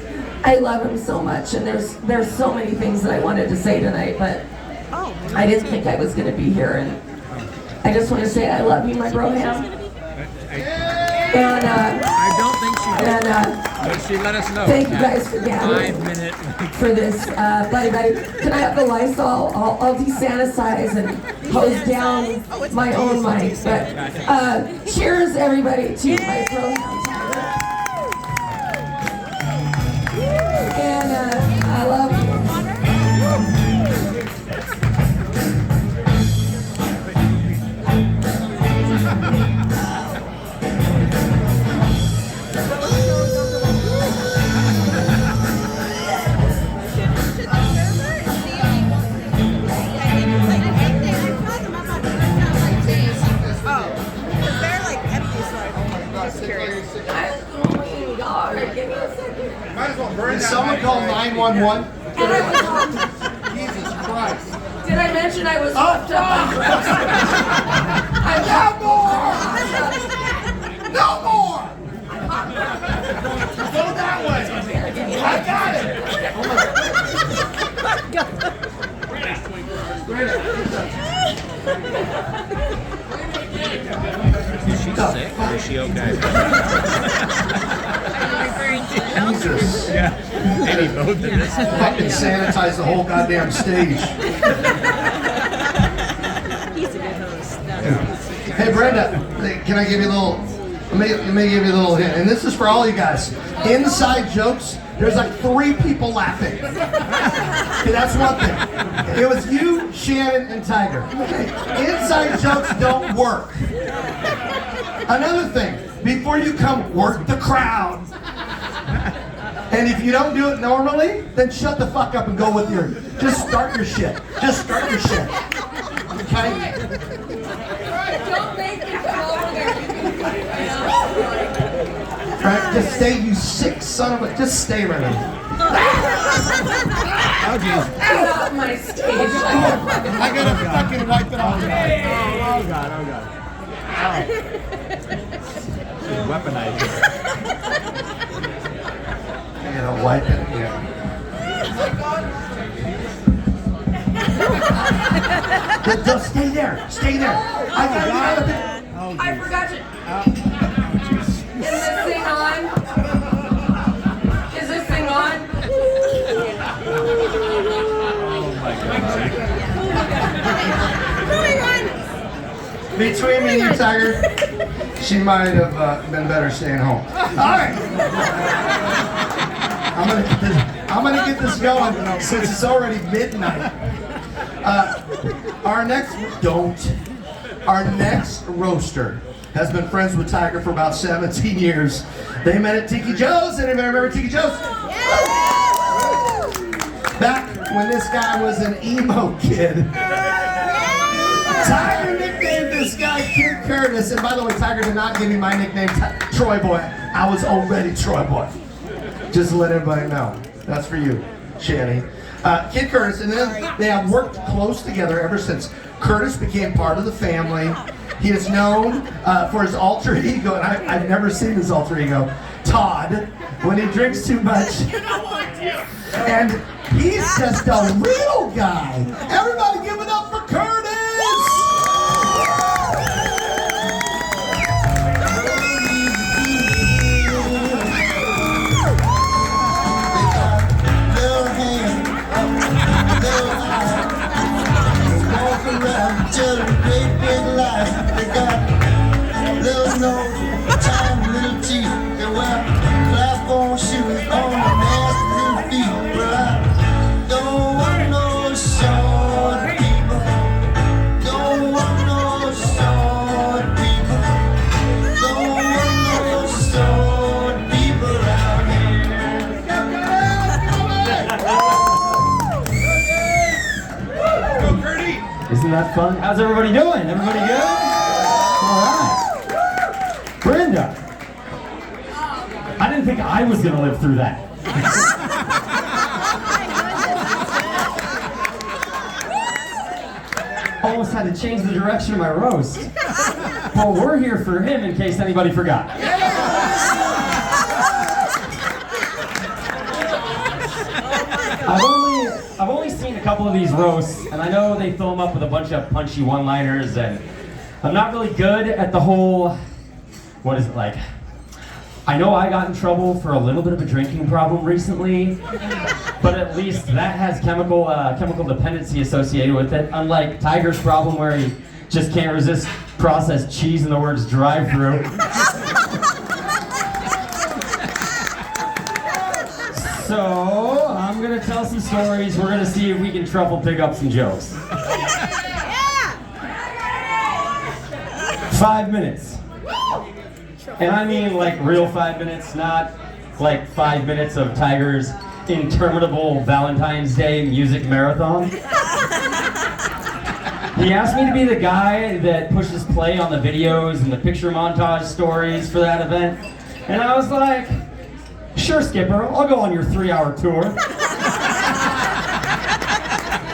I love him so much. And there's so many things that I wanted to say tonight, but I didn't think I was gonna be here. And I just want to say I love you, my bro Ham. And I don't think she did. But she let us know. Thank you guys for gathering 5 minute. for this, buddy. Can I have the Lysol? I'll desanitize and hose down my own mic. But cheers, everybody, to my bro Ham Tiger. And I love you. Did someone call 911? And I was, Jesus Christ. did I mention I was hooked up on drugs? I'm No more! Go that way. I got it. Is she sick or is she okay? Jesus. Yeah. Maybe both of this. Fucking sanitize the whole goddamn stage. He's a good host. Hey Brenda, can I give you a little, let me give you a little hint, and this is for all you guys. Inside jokes, there's like 3 people laughing. Okay, that's one thing. It was you, Shannon, and Tiger. Okay, inside jokes don't work. Another thing, before you come, work the crowd. And if you don't do it normally, then shut the fuck up and go with your, just start your shit. Just start your shit. Okay? Don't make me come over there. Right? Just stay, you sick son of a, just stay right there. Oh, geez. Get off my stage. I gotta fucking wipe it off. Oh, God. Oh, God. Oh. She's weaponized it. I gotta wipe it. Yeah. Just stay there. Stay there. I gotta get Oh, I forgot to. Is this thing on? Is this thing on? Oh, my God. Between me and you, Tiger, she might have been better staying home. All right. I'm gonna get this going since it's already midnight. Our next roaster has been friends with Tiger for about 17 years. They met at Tiki Joe's. Anybody remember Tiki Joe's? Back when this guy was an emo kid. Tiger nicknamed this guy Kid Curtis, and by the way, Tiger did not give me my nickname Troy Boy. I was already Troy Boy. Just to let everybody know. That's for you, Shanny. Kid Curtis, and then they have worked close together ever since Curtis became part of the family. He is known for his alter ego, and I've never seen his alter ego, Todd, when he drinks too much. And he's just a real guy. Everybody give it up for Curtis! Tell great big lies. They got little nose, tiny little teeth. They wear platform shoes on their nasty little feet. Well, I don't want no short people. Don't want no short people. Don't want no short people out here. Isn't that fun? How's everybody doing? Everybody good? All right. Brenda, I didn't think I was going to live through that. Almost had to change the direction of my roast. Well, we're here for him in case anybody forgot. I've only seen a couple of these roasts, and I know they fill them up with a bunch of punchy one-liners, and I'm not really good at the whole, what is it like? I know I got in trouble for a little bit of a drinking problem recently, but at least that has chemical dependency associated with it, unlike Tiger's problem where he just can't resist processed cheese and the words drive-through. So, I'm gonna tell some stories. We're gonna see if we can truffle pick up some jokes. 5 minutes. And I mean like real 5 minutes, not like 5 minutes of Tiger's interminable Valentine's Day music marathon. He asked me to be the guy that pushes play on the videos and the picture montage stories for that event. And I was like, Sure, Skipper, I'll go on your 3-hour tour.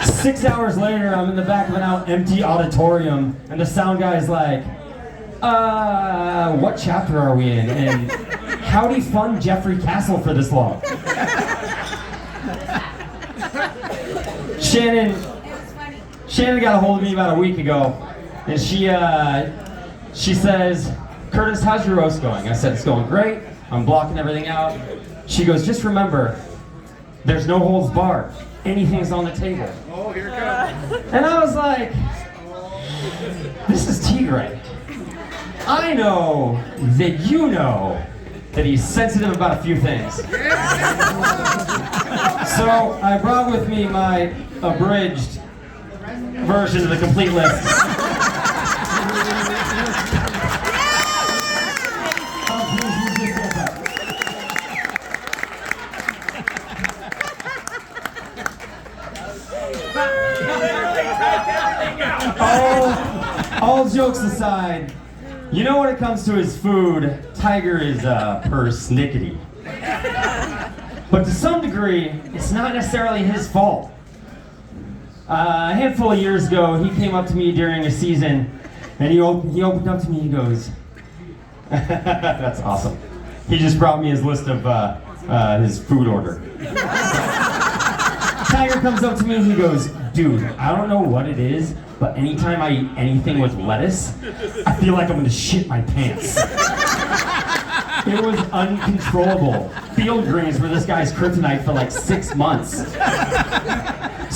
6 hours later, I'm in the back of an empty auditorium, and the sound guy's like, what chapter are we in? And how'd he fund Jeffrey Castle for this long? Shannon got a hold of me about a week ago, and she says, Curtis, how's your roast going? I said, it's going great. I'm blocking everything out. She goes, just remember, there's no holds barred. Anything's on the table. Oh, here it comes. And I was like, this is Tigre. I know that you know that he's sensitive about a few things. So I brought with me my abridged version of the complete list. All jokes aside, you know when it comes to his food, Tiger is persnickety. But to some degree, it's not necessarily his fault. A handful of years ago, he came up to me during a season, and he opened up to me, he goes, that's awesome. He just brought me his list of his food order. Tiger comes up to me and he goes, dude, I don't know what it is, but anytime I eat anything with lettuce, I feel like I'm gonna shit my pants. It was uncontrollable. Field greens were this guy's kryptonite for like 6 months.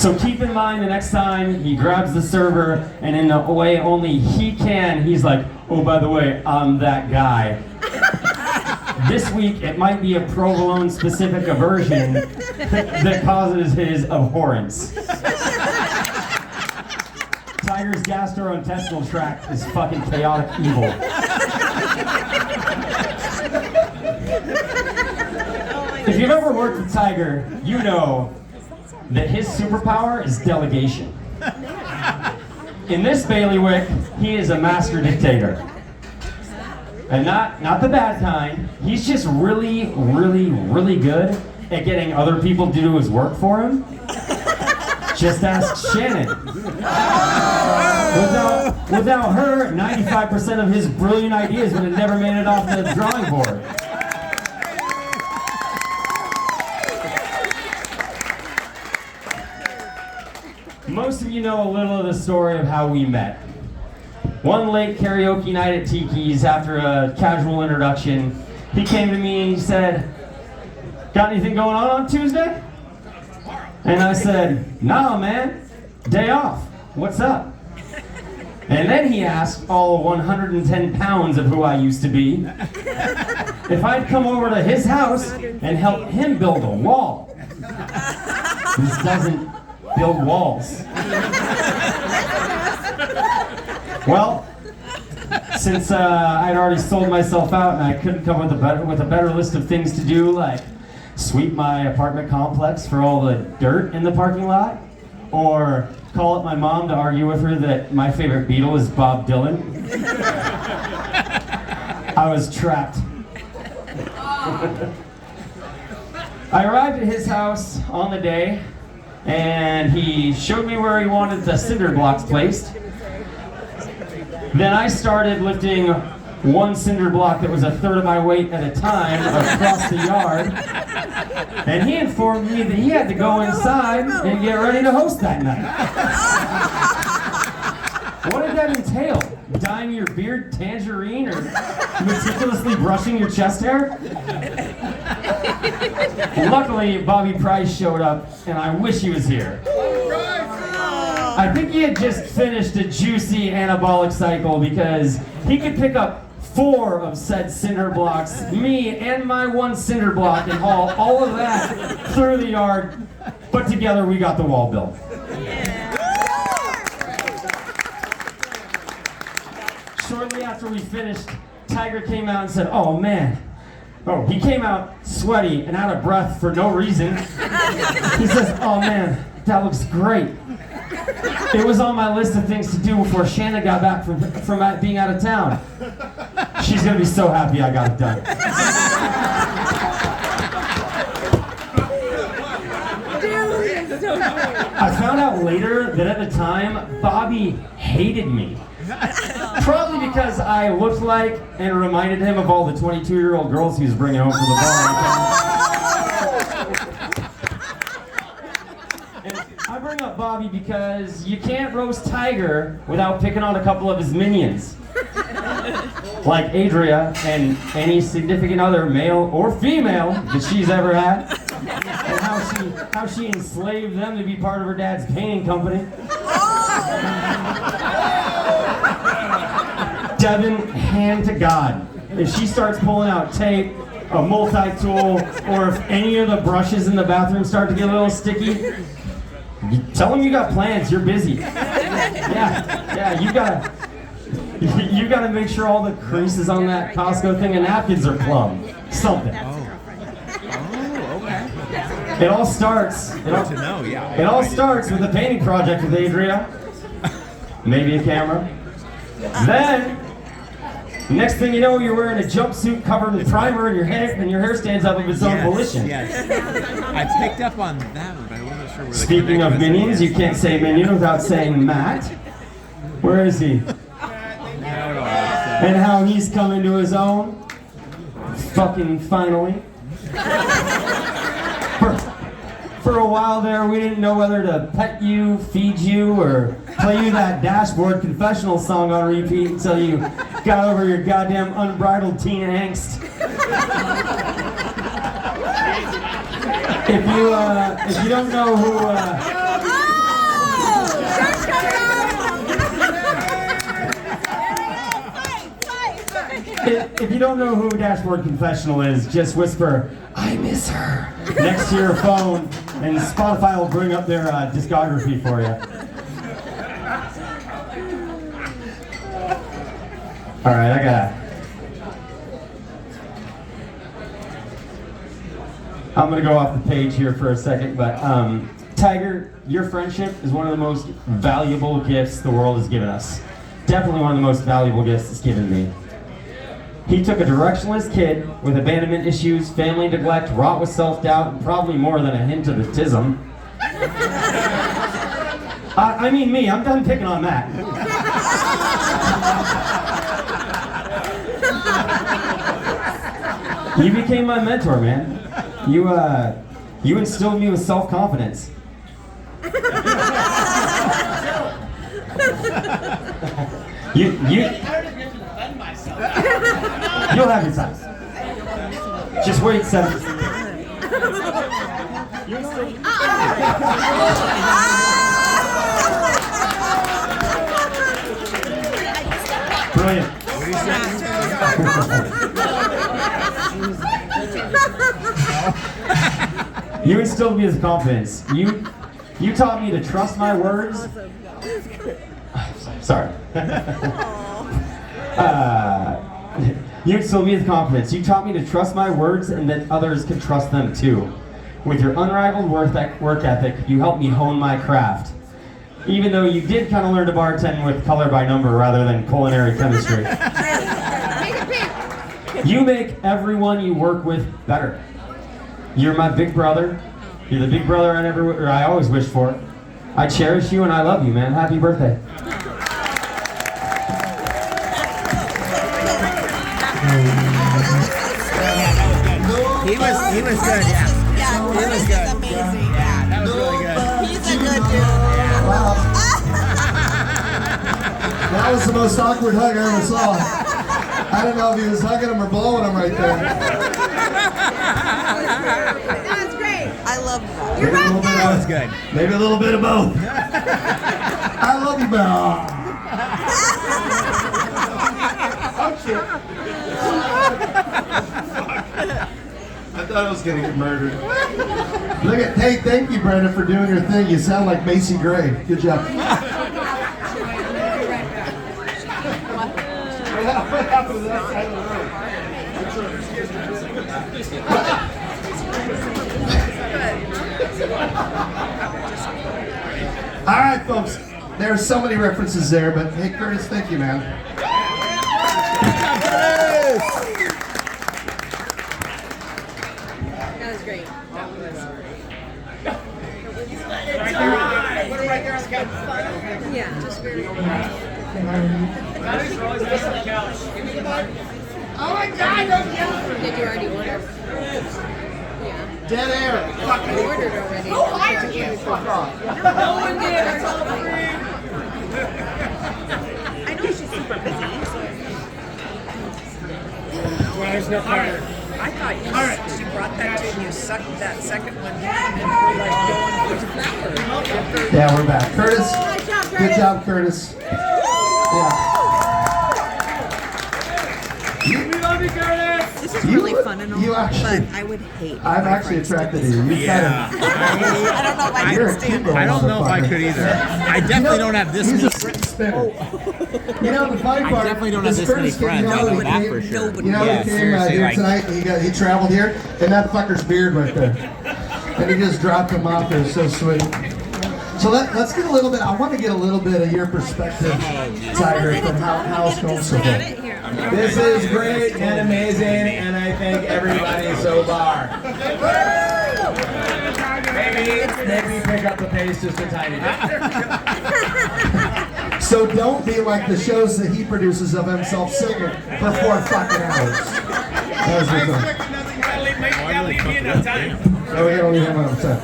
So keep in mind the next time he grabs the server and in the way only he can, he's like, oh, by the way, I'm that guy. This week, it might be a provolone-specific aversion that causes his abhorrence. Tiger's gastrointestinal tract is fucking chaotic evil. If you've ever worked with Tiger, you know that his superpower is delegation. In this bailiwick, he is a master dictator. And not the bad kind. He's just really, really, really good at getting other people to do his work for him. Just ask Shannon. Without her, 95% of his brilliant ideas would have never made it off the drawing board. Most of you know a little of the story of how we met. One late karaoke night at Tiki's, after a casual introduction, he came to me and he said, got anything going on Tuesday? And I said, nah, man, day off. What's up? And then he asked all 110 pounds of who I used to be if I'd come over to his house and help him build a wall. This doesn't build walls. Well, since I'd already sold myself out and I couldn't come with a better list of things to do, like sweep my apartment complex for all the dirt in the parking lot, or call up my mom to argue with her that my favorite Beatle is Bob Dylan, I was trapped. I arrived at his house on the day, and he showed me where he wanted the cinder blocks placed. Then I started lifting one cinder block that was a third of my weight at a time across the yard. And he informed me that he had to go inside and get ready to host that night. What did that entail? Dyeing your beard tangerine or meticulously brushing your chest hair? Luckily, Bobby Price showed up, and I wish he was here. I think he had just finished a juicy anabolic cycle because he could pick up 4 of said cinder blocks, me and my one cinder block, and haul all of that through the yard, but together we got the wall built. Shortly after we finished, Tiger came out and said, oh man. Oh, he came out sweaty and out of breath for no reason. He says, oh man, that looks great. It was on my list of things to do before Shannon got back from being out of town. She's gonna be so happy I got it done. I found out later that at the time, Bobby hated me. Probably because I looked like and reminded him of all the 22-year-old girls he was bringing home from the bar. And I bring up Bobby because you can't roast Tiger without picking on a couple of his minions. Like Adria and any significant other, male or female, that she's ever had. And how she enslaved them to be part of her dad's painting company. Devin, hand to God, if she starts pulling out tape, a multi-tool, or if any of the brushes in the bathroom start to get a little sticky, tell them you got plans, you're busy. Yeah, you gotta make sure all the creases on that Costco thing of napkins are plumb. Something. It all starts with a painting project with Adria. Maybe a camera. Then, next thing you know, you're wearing a jumpsuit covered in primer and your hair stands up of its own volition. Yes. I picked up on that one, but I wasn't sure where the Speaking of minions, you can't say minion without saying Matt. Where is he? And how he's coming to his own. Fucking finally. For a while there, we didn't know whether to pet you, feed you, or play you that Dashboard Confessional song on repeat until you got over your goddamn unbridled teen angst. If you don't know who, if you don't know who Dashboard Confessional is, just whisper, "I miss her," next to your phone, and Spotify will bring up their discography for you. All right, I'm gonna go off the page here for a second, but Tiger, your friendship is one of the most valuable gifts the world has given us. Definitely one of the most valuable gifts it's given me. He took a directionless kid with abandonment issues, family neglect, wrought with self-doubt, and probably more than a hint of autism. I mean me, I'm done picking on that. You became my mentor, man. You instilled me with self-confidence. You'll have your time. Just wait 7. Brilliant. You instilled me with confidence. You taught me to trust my words. Sorry. You instilled me with confidence. You taught me to trust my words and that others could trust them too. With your unrivaled work ethic, you helped me hone my craft. Even though you did kind of learn to bartend with color by number rather than culinary chemistry. You make everyone you work with better. You're my big brother. You're the big brother I always wished for. I cherish you and I love you, man. Happy birthday. He was good, yeah. Yeah, He was Chris good. is amazing. Yeah, that was really good. He's a good dude. Wow. That was the most awkward hug I ever saw. I don't know if he was hugging him or blowing him right there. That was great. I love that. Maybe a little bit That was of, good. maybe a little bit of both. I love you, bro. I thought I was gonna get murdered. Look at, hey, thank you, Brenda, for doing your thing. You sound like Macy Gray. Good job. What happened to that side of the room? All right, folks. There are so many references there, but hey, Curtis, thank you, man. That was great. Oh my God, don't yell. Did you already order? Dead air. I ordered already. Who hired you? Fuck off. No one did. I know she's super busy. There's no Carter. I thought you brought that to and you sucked that second one down and were like going for flowers. Yeah, we're back. Curtis, Nice job, Curtis. good job, Curtis. Yeah. We love you, Curtis. This is really fun and all, you actually- but I would hate. I'm actually attracted to you. You Yeah. I don't know if I You're can a stand cute it. I don't know if I motherfucker. could either. I definitely don't have this He's many a spinner. You know the funny I part. definitely don't have is this many Curtis came- friends. you know I know when he that came- for sure. You know Yeah, he came seriously, here like- tonight. He traveled here, and that fucker's beard right there, and he just dropped him off there. So sweet. So let's get a little bit. I want to get a little bit of your perspective, Tiger, from how it's going so far. This is great and amazing, and I thank everybody so far. Maybe pick up the pace just a tiny bit. So don't be like the shows that he produces of himself singing for 4 fucking hours. That was the thing. Gotta leave me enough time. So we gotta leave him on time.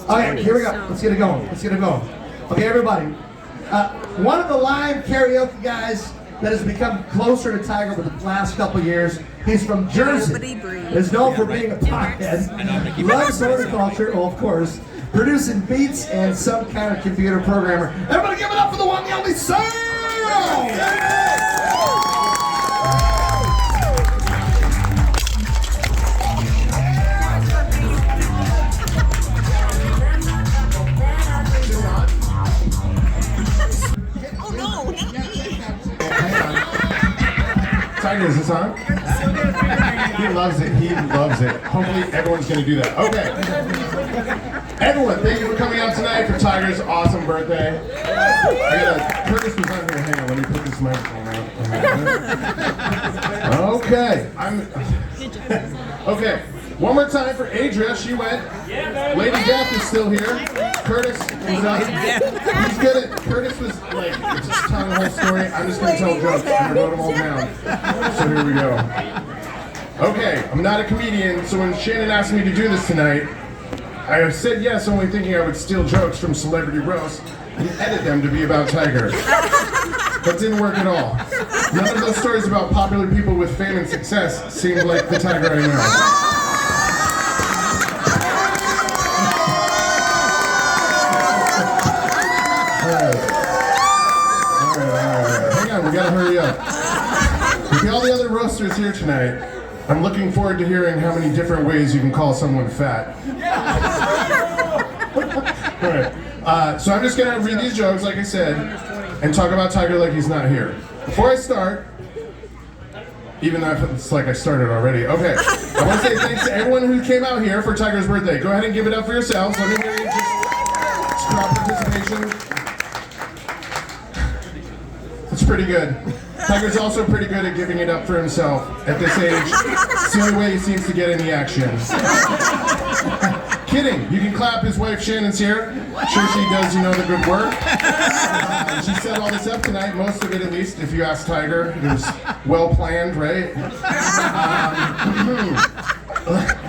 Okay, here we go. Let's get it going. Let's get it going. Okay, everybody. One of the live karaoke guys that has become closer to Tiger over the last couple years. He's from Jersey. Nobody breathes. Is known for being a pothead. Loves horticulture, well, of course. Producing beats and some kind of computer programmer. Everybody give it up for the one, the only Sam! Oh no, not me. Tiger, is this on? He loves it. He loves it. Hopefully everyone's going to do that. Okay. Everyone, thank you for coming out tonight for Tiger's awesome birthday. Curtis was on here. Hang on, let me put this microphone out. Okay. Okay. One more time for Adria. She went. Lady Death is still here. Curtis was up. He's good at. Curtis was like just telling the whole story. I'm just gonna tell jokes. I'm gonna wrote them all down. So here we go. Okay, I'm not a comedian, so when Shannon asked me to do this tonight, I said yes, only thinking I would steal jokes from Celebrity Roast and edit them to be about Tiger. That didn't work at all. None of those stories about popular people with fame and success seemed like the Tiger I know. Alright. Hang on, we gotta hurry up. With all the other roasters here tonight, I'm looking forward to hearing how many different ways you can call someone fat. Alright. So I'm just gonna read these jokes, like I said, and talk about Tiger like he's not here. Before I start, even though it's like I started already, okay. I want to say thanks to everyone who came out here for Tiger's birthday. Go ahead and give it up for yourselves. Let me hear you just crowd participation. It's pretty good. Tiger's also pretty good at giving it up for himself at this age. It's the only way he seems to get any action. Kidding. You can clap. His wife Shannon's here. Sure she does, you know, the good work. She set all this up tonight, most of it at least, if you ask Tiger. It was well planned, right?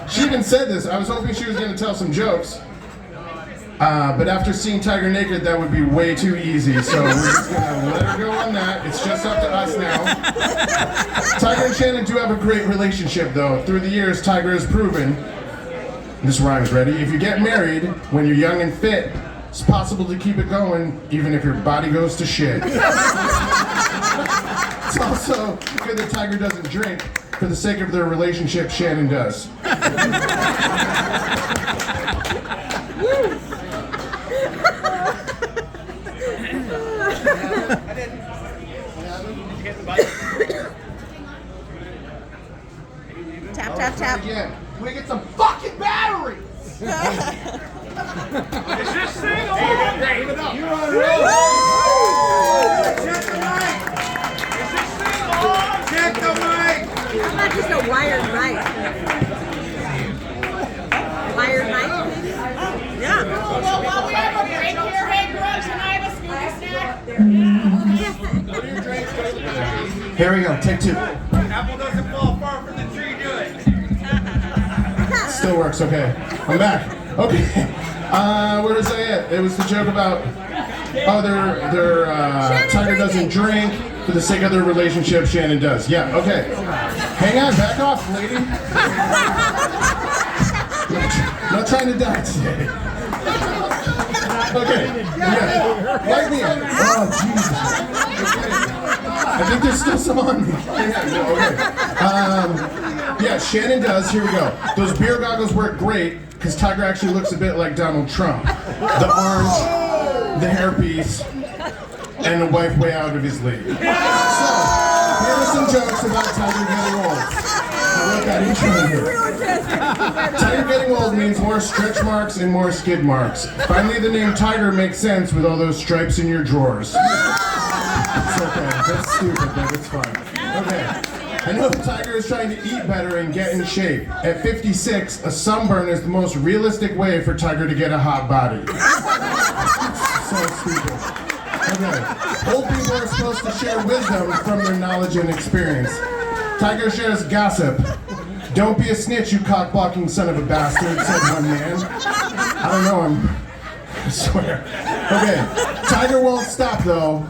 She even said this. I was hoping she was going to tell some jokes. But after seeing Tiger naked, that would be way too easy. So we're just gonna let her go on that. It's just up to us now. Tiger and Shannon do have a great relationship, though. Through the years, Tiger has proven, this rhymes, ready? If you get married when you're young and fit, it's possible to keep it going, even if your body goes to shit. It's also good that Tiger doesn't drink. For the sake of their relationship, Shannon does. Tap, tap, tap. Again. Can we get some fucking batteries? Is this thing on? You're on Check the mic. Is this thing on? Check the mic. How about just a wired mic? Wired mic? Yeah. Well, while we have a break here, hey, Brooks, and I have a smoothie snack. Here we go. Take two. Apple doesn't fall far from the tree, do it. Still works, okay. I'm back. Okay. Where was I at? It was the joke about, Tiger doesn't drink. For the sake of their relationship, Shannon does. Yeah, okay. Hang on, back off, lady. I'm not trying to die today. Okay. Yeah. Light me up. Oh, Jesus. Okay. I think there's still some on me. Okay. Yeah, Shannon does. Here we go. Those beer goggles work great because Tiger actually looks a bit like Donald Trump. The orange, the hairpiece, and the wife way out of his league. So, here are some jokes about Tiger getting old. I wrote that intro in here. Tiger getting old means more stretch marks and more skid marks. Finally, the name Tiger makes sense with all those stripes in your drawers. It's okay. That's stupid, but it's fun. Okay. I know the Tiger is trying to eat better and get in shape. At 56, a sunburn is the most realistic way for Tiger to get a hot body. So stupid. Okay. Old people are supposed to share wisdom from their knowledge and experience. Tiger shares gossip. Don't be a snitch, you cock-blocking son of a bastard, said one man. I don't know him. I swear. Okay. Tiger won't stop, though,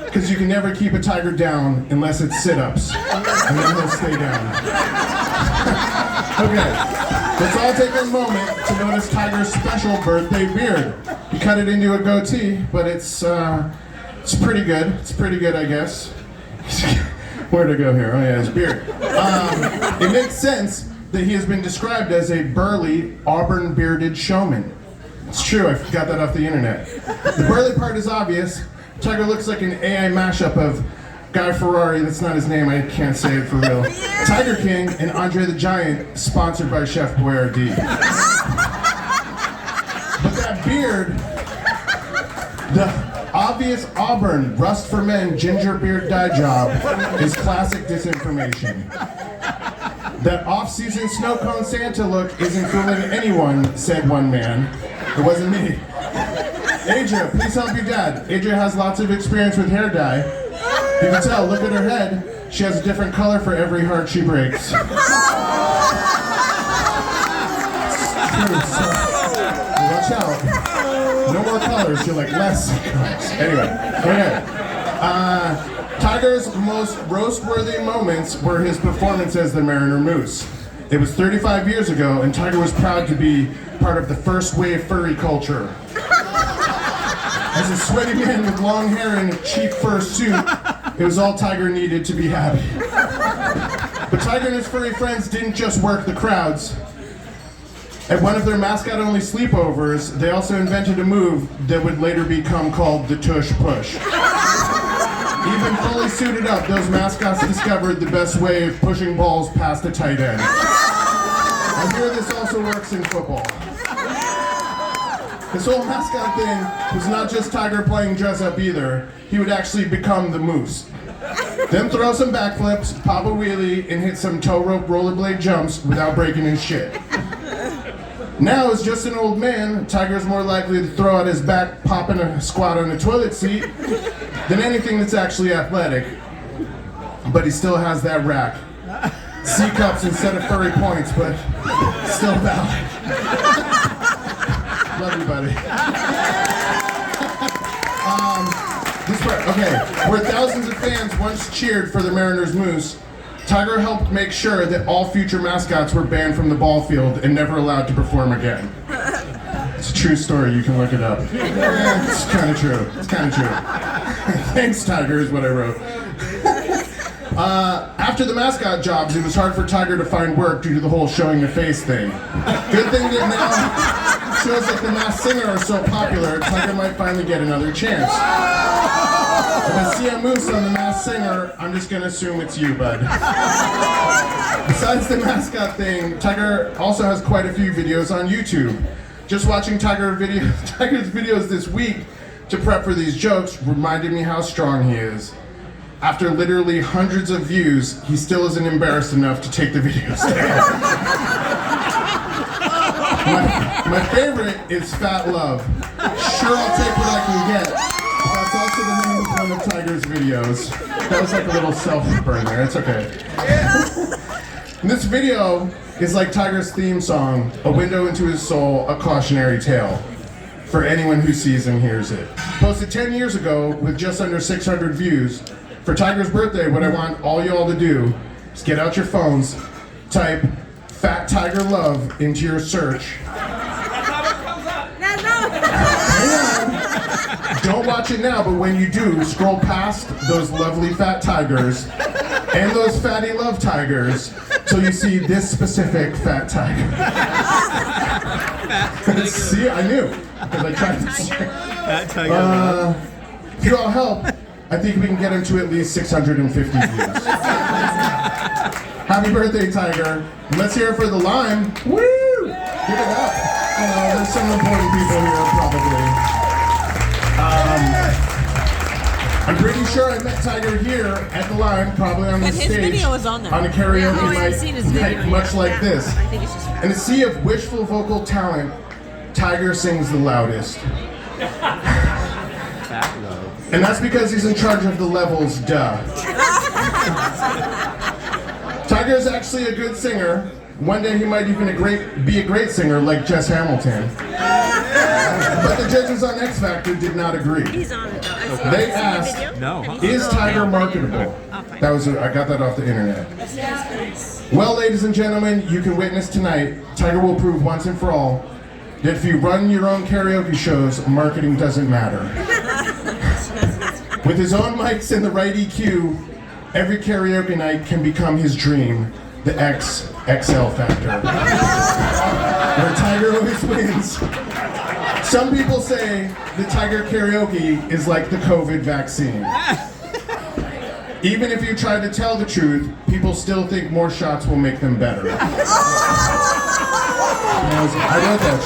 because you can never keep a tiger down unless it's sit-ups. And then he'll stay down. Okay. Let's all take a moment to notice Tiger's special birthday beard. He cut it into a goatee, but it's pretty good. It's pretty good, I guess. Where'd it go here? Oh yeah, his beard. It makes sense that he has been described as a burly, auburn-bearded showman. It's true, I got that off the internet. The burly part is obvious. Tiger looks like an AI mashup of Guy Ferrari, that's not his name, I can't say it for real. Tiger King and Andre the Giant, sponsored by Chef Boyardee. But that beard, the obvious auburn, rust for men, ginger beard dye job is classic disinformation. That off-season snow cone Santa look isn't fooling anyone, said one man. It wasn't me. Adria, please help your dad. Adria has lots of experience with hair dye. You can tell, look at her head. She has a different color for every heart she breaks. It's true, so watch out. No more colors, you're like less colors. Anyway, okay. Tiger's most roast-worthy moments were his performance as the Mariner Moose. It was 35 years ago, and Tiger was proud to be part of the first wave furry culture. As a sweaty man with long hair and a cheap fur suit, it was all Tiger needed to be happy. But Tiger and his furry friends didn't just work the crowds. At one of their mascot-only sleepovers, they also invented a move that would later become called the Tush Push. Even fully suited up, those mascots discovered the best way of pushing balls past a tight end. I hear this also works in football. This whole mascot thing was not just Tiger playing dress-up either. He would actually become the Moose. Then throw some backflips, pop a wheelie, and hit some tow rope rollerblade jumps without breaking his shit. Now, as just an old man, Tiger's more likely to throw out his back, popping a squat on a toilet seat, than anything that's actually athletic. But he still has that rack. C-cups instead of furry points, but still valid. Love you, buddy. This part, okay. Where thousands of fans once cheered for the Mariners Moose, Tiger helped make sure that all future mascots were banned from the ball field and never allowed to perform again. It's a true story, you can look it up. Yeah, it's kind of true. It's kind of true. Thanks, Tiger, is what I wrote. After the mascot jobs, it was hard for Tiger to find work due to the whole showing your face thing. Good thing that now shows like The Masked Singer are so popular, Tiger might finally get another chance. If I see a moose on The Masked Singer, I'm just gonna assume it's you, bud. Besides the mascot thing, Tiger also has quite a few videos on YouTube. Just watching Tiger's videos this week to prep for these jokes reminded me how strong he is. After literally hundreds of views, he still isn't embarrassed enough to take the videos down. My favorite is Fat Love. Sure, I'll take what I can get. That's also the name of one of Tiger's videos. That was like a little self-burn there. It's okay. And this video is like Tiger's theme song, A Window into His Soul, a cautionary tale for anyone who sees and hears it. Posted 10 years ago with just under 600 views. For Tiger's birthday, what I want all y'all to do is get out your phones, type Fat Tiger Love into your search. Don't watch it now, but when you do, scroll past those lovely fat tigers and those fatty love tigers till you see this specific fat tiger. See, I knew. Because I tried to Fat tiger. if you all help, I think we can get him to at least 650 views. Happy birthday, Tiger. And let's hear it for the Lime. Woo! Give it up. There's some important people here, probably. I'm pretty sure I met Tiger here at the Lime, probably on this And his stage, video was on there. a karaoke Oh, I haven't seen his video night, much yet. like this. I think it's just fat. In a sea of wishful vocal talent, Tiger sings the loudest. And that's because he's in charge of the levels, duh. Tiger is actually a good singer. One day he might even be a great singer like Jess Hamilton. But the judges on X Factor did not agree. They asked, is Tiger marketable? I got that off the internet. Well, ladies and gentlemen, you can witness tonight, Tiger will prove once and for all that if you run your own karaoke shows, marketing doesn't matter. With his own mics and the right EQ, every karaoke night can become his dream, the XXL Factor, where Tiger always wins. Some people say the Tiger karaoke is like the COVID vaccine. Even if you try to tell the truth, people still think more shots will make them better. I wrote that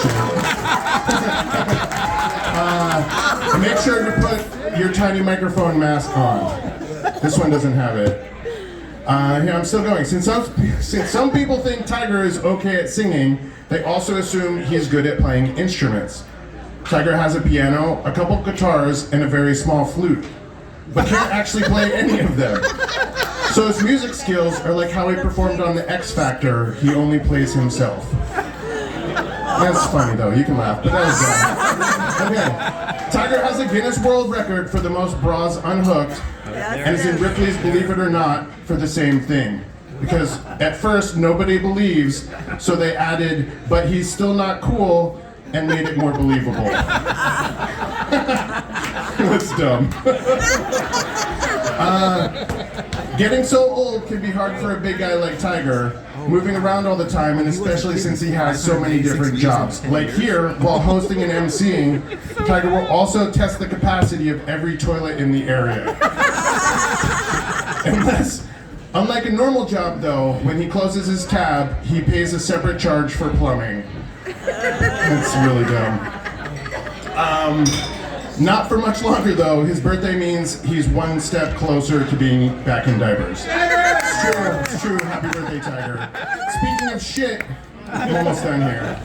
shit. Make sure to put your tiny microphone mask on. This one doesn't have it. Here, I'm still going. Since some people think Tiger is okay at singing, they also assume he's good at playing instruments. Tiger has a piano, a couple guitars, and a very small flute, but can't actually play any of them. So his music skills are like how he performed on the X Factor, he only plays himself. That's funny though, you can laugh, but that was good. Okay, Tiger has a Guinness World Record for the most bras unhooked, and is in Ripley's Believe It or Not for the same thing. Because at first nobody believes, so they added, but he's still not cool, and made it more believable. That's dumb. Getting so old can be hard for a big guy like Tiger, moving around all the time, and especially since he has so many different jobs. Like here, while hosting and emceeing, Tiger will also test the capacity of every toilet in the area. Unlike a normal job though, when he closes his tab, he pays a separate charge for plumbing. That's really dumb. Not for much longer though. His birthday means he's one step closer to being back in diapers. It's true. Happy birthday, Tiger. Speaking of shit, I'm almost done here.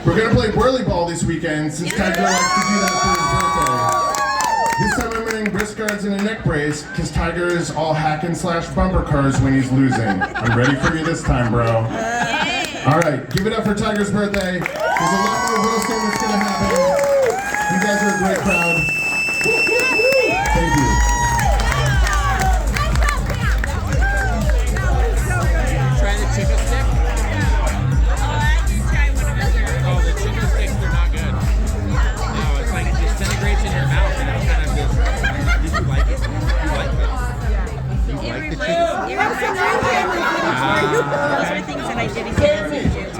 We're gonna play whirly ball this weekend since Tiger likes to do that for his birthday. This time I'm wearing wrist guards and a neck brace because Tiger is all hack and slash bumper cars when he's losing. I'm ready for you this time, bro. All right, give it up for Tiger's birthday. There's a lot more roasting that's gonna happen. You guys are a great crowd. Thank you. Try the chicken stick? Oh, the chicken sticks, they're not good. No, it's like it disintegrates in your mouth and it kind of just... Did you like it? You like it? You like the chicken? You have some new cameras those are things that I did again.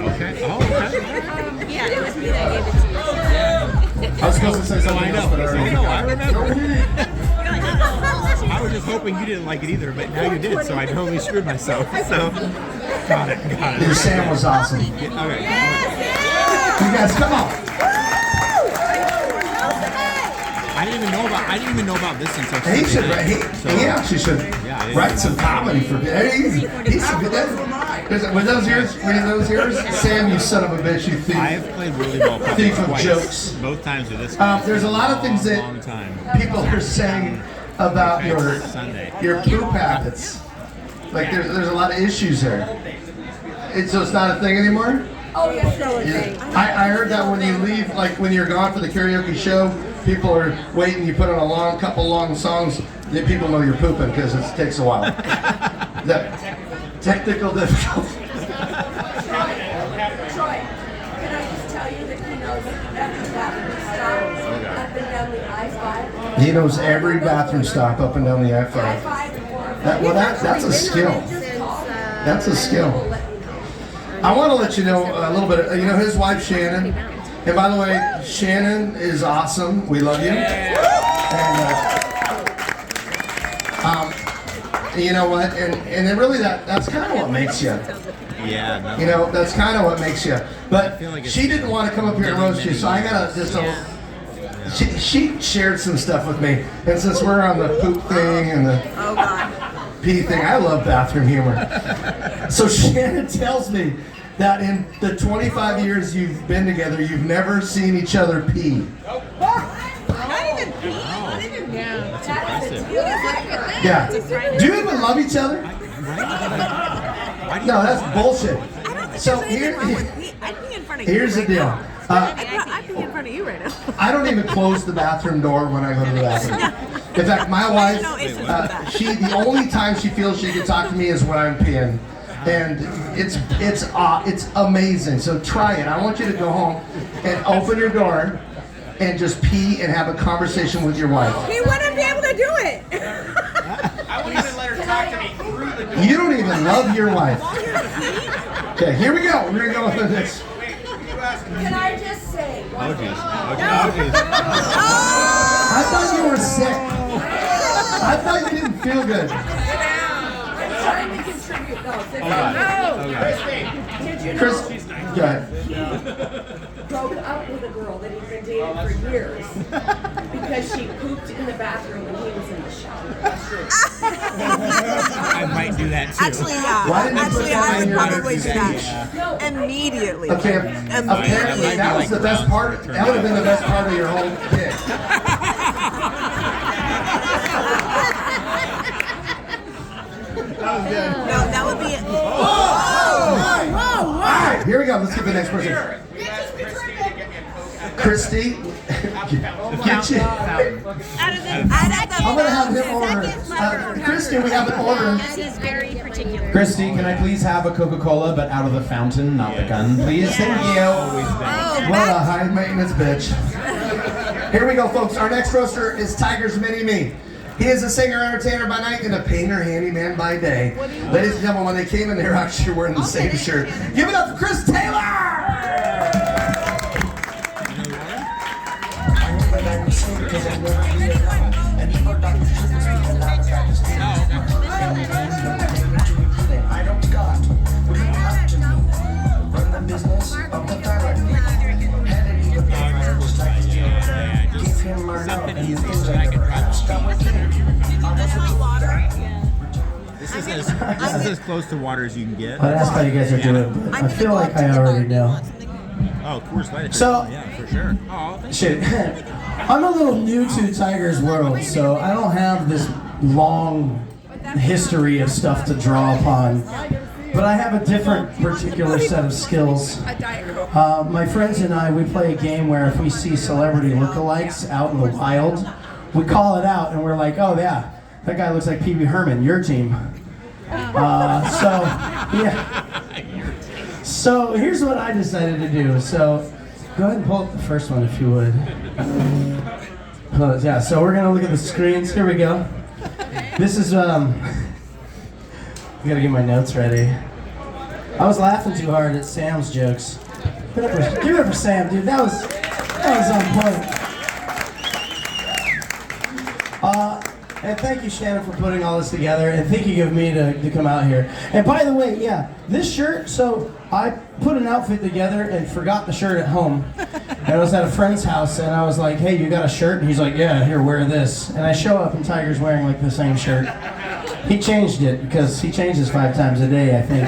Okay. Oh, okay. Yeah, it was me that gave it to you. I was supposed to say something else, but I already I remember. I was just hoping you didn't like it either, but now you did, so I totally screwed myself. So, got it. Your Sam was awesome. Okay. You guys, come on. I didn't even know about this until He should. He actually should Yeah, write some comedy for. He's a good. Were those yours? Sam, you son of a bitch, you thief. I have played Whirly Ball Thief of twice. jokes. Both times with this guy. There's a lot of things that Long time. people are saying about Sunday. your poop habits. Like there's a lot of issues there. So it's not a thing anymore? Oh, yes, no, I heard that when you leave, like when you're gone for the karaoke show, people are waiting, you put on a couple long songs, that people know you're pooping because it takes a while. That technical difficulty. Troy, can I just tell you that he knows every bathroom stop up and down the I-5? He knows every bathroom stop up and down the I-5. That's a skill. That's a skill. I want to let you know a little bit. You know his wife Shannon, and by the way, Shannon is awesome. We love you. And you know what? And then really that's kind of what makes you. Yeah. No. You know, that's kind of what makes you. But she didn't want to come up here and roast you, so I got she shared some stuff with me, and since we're on the poop thing and the pee thing, I love bathroom humor. So Shannon tells me that in the 25 years you've been together, you've never seen each other pee. Not even pee? Not even That's impressive. Yeah. Do you even love each other? No, that's bullshit. So here's the deal. I'm peeing in front of you right now. I don't even close the bathroom door when I go to the bathroom. In fact, my wife, the only time she feels she can talk to me is when I'm peeing. And it's amazing. So try it. I want you to go home and open your door and just pee and have a conversation with your wife. He wouldn't be able to do it. I wouldn't even let her talk to me through the door. You don't even love your wife. Okay, here we go. We're gonna go with this. Can I just say? Oh, jeez. I thought you were sick. I thought you didn't feel good. I'm trying to contribute. Did you know Chris, go ahead. he broke up with a girl that he'd been dating for years because she pooped in the bathroom when he was in the shower? I might do that too. Actually, yeah. Why didn't you Actually, put that I in would your probably do speech? that immediately. Okay, apparently that was the best part. That would have been the best part of your whole bit. No, that would be it. All right, here we go. Let's get the next person. Christy, get you. I'm gonna have him order. Christy, we have an order. He's very particular. Christy, can I please have a Coca-Cola, but out of the fountain, not the gun, please? Thank you. What a high maintenance bitch. Here we go, folks. Our next roaster is Tiger's Mini-Me. He is a singer-entertainer by night and a painter handyman by day. Ladies and gentlemen, when they came in, they were actually wearing the same shirt. Give it up for Chris Taylor! Something easy so that I can drop This is as close to water as you can get. Well, that's how you guys are doing. But I feel like I already know. Oh, Coors Light. So, yeah, for sure. Shit. I'm a little new to Tiger's world, so I don't have this long history of stuff to draw upon. But I have a different particular set of skills. My friends and I, we play a game where if we see celebrity lookalikes out in the wild, we call it out and we're like, oh yeah, that guy looks like Pee Wee Herman, your team. So here's what I decided to do. So go ahead and pull up the first one if you would. Yeah, so we're gonna look at the screens. Here we go. This is I gotta get my notes ready. I was laughing too hard at Sam's jokes. Give it up for Sam, dude. That was on point. And thank you, Shannon, for putting all this together, and thinking of me to come out here. And by the way, yeah, this shirt, so I put an outfit together and forgot the shirt at home. And I was at a friend's house, and I was like, hey, you got a shirt? And he's like, yeah, here, wear this. And I show up, and Tiger's wearing like the same shirt. He changed it, because he changes 5 times a day, I think.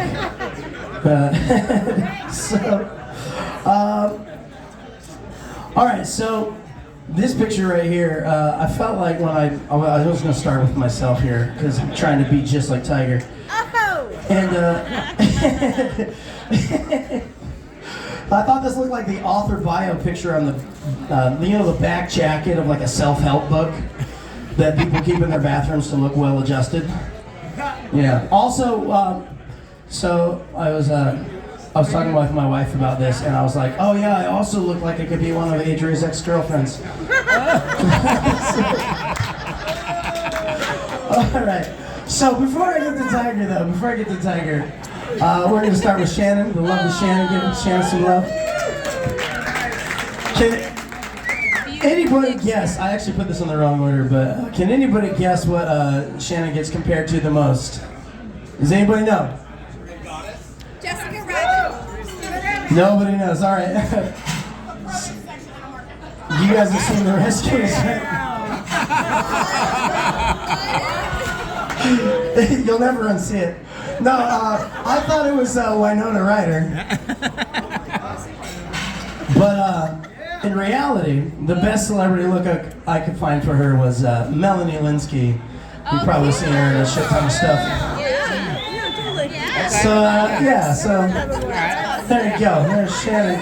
All right, so This picture right here, I felt like when I was going to start with myself here because I'm trying to be just like Tiger. And I thought this looked like the author bio picture on the, the back jacket of like a self-help book that people keep in their bathrooms to look well adjusted. Yeah. Also, so I was talking with my wife about this, and I was like, oh yeah, I also look like I could be one of Adria's ex-girlfriends. All right. So before I get to Tiger, we're going to start with Shannon. The love of Shannon. Give Shannon some love. Can anybody guess? I actually put this in the wrong order, but can anybody guess what Shannon gets compared to the most? Does anybody know? Jessica Rabbit. Nobody knows. All right. You guys have seen the Rescuers, right? You'll never unsee it. No, I thought it was Winona Ryder. But in reality, the best celebrity look I could find for her was Melanie Linsky. You've probably seen her in a shit ton of stuff. So, so there you go. There's Shannon.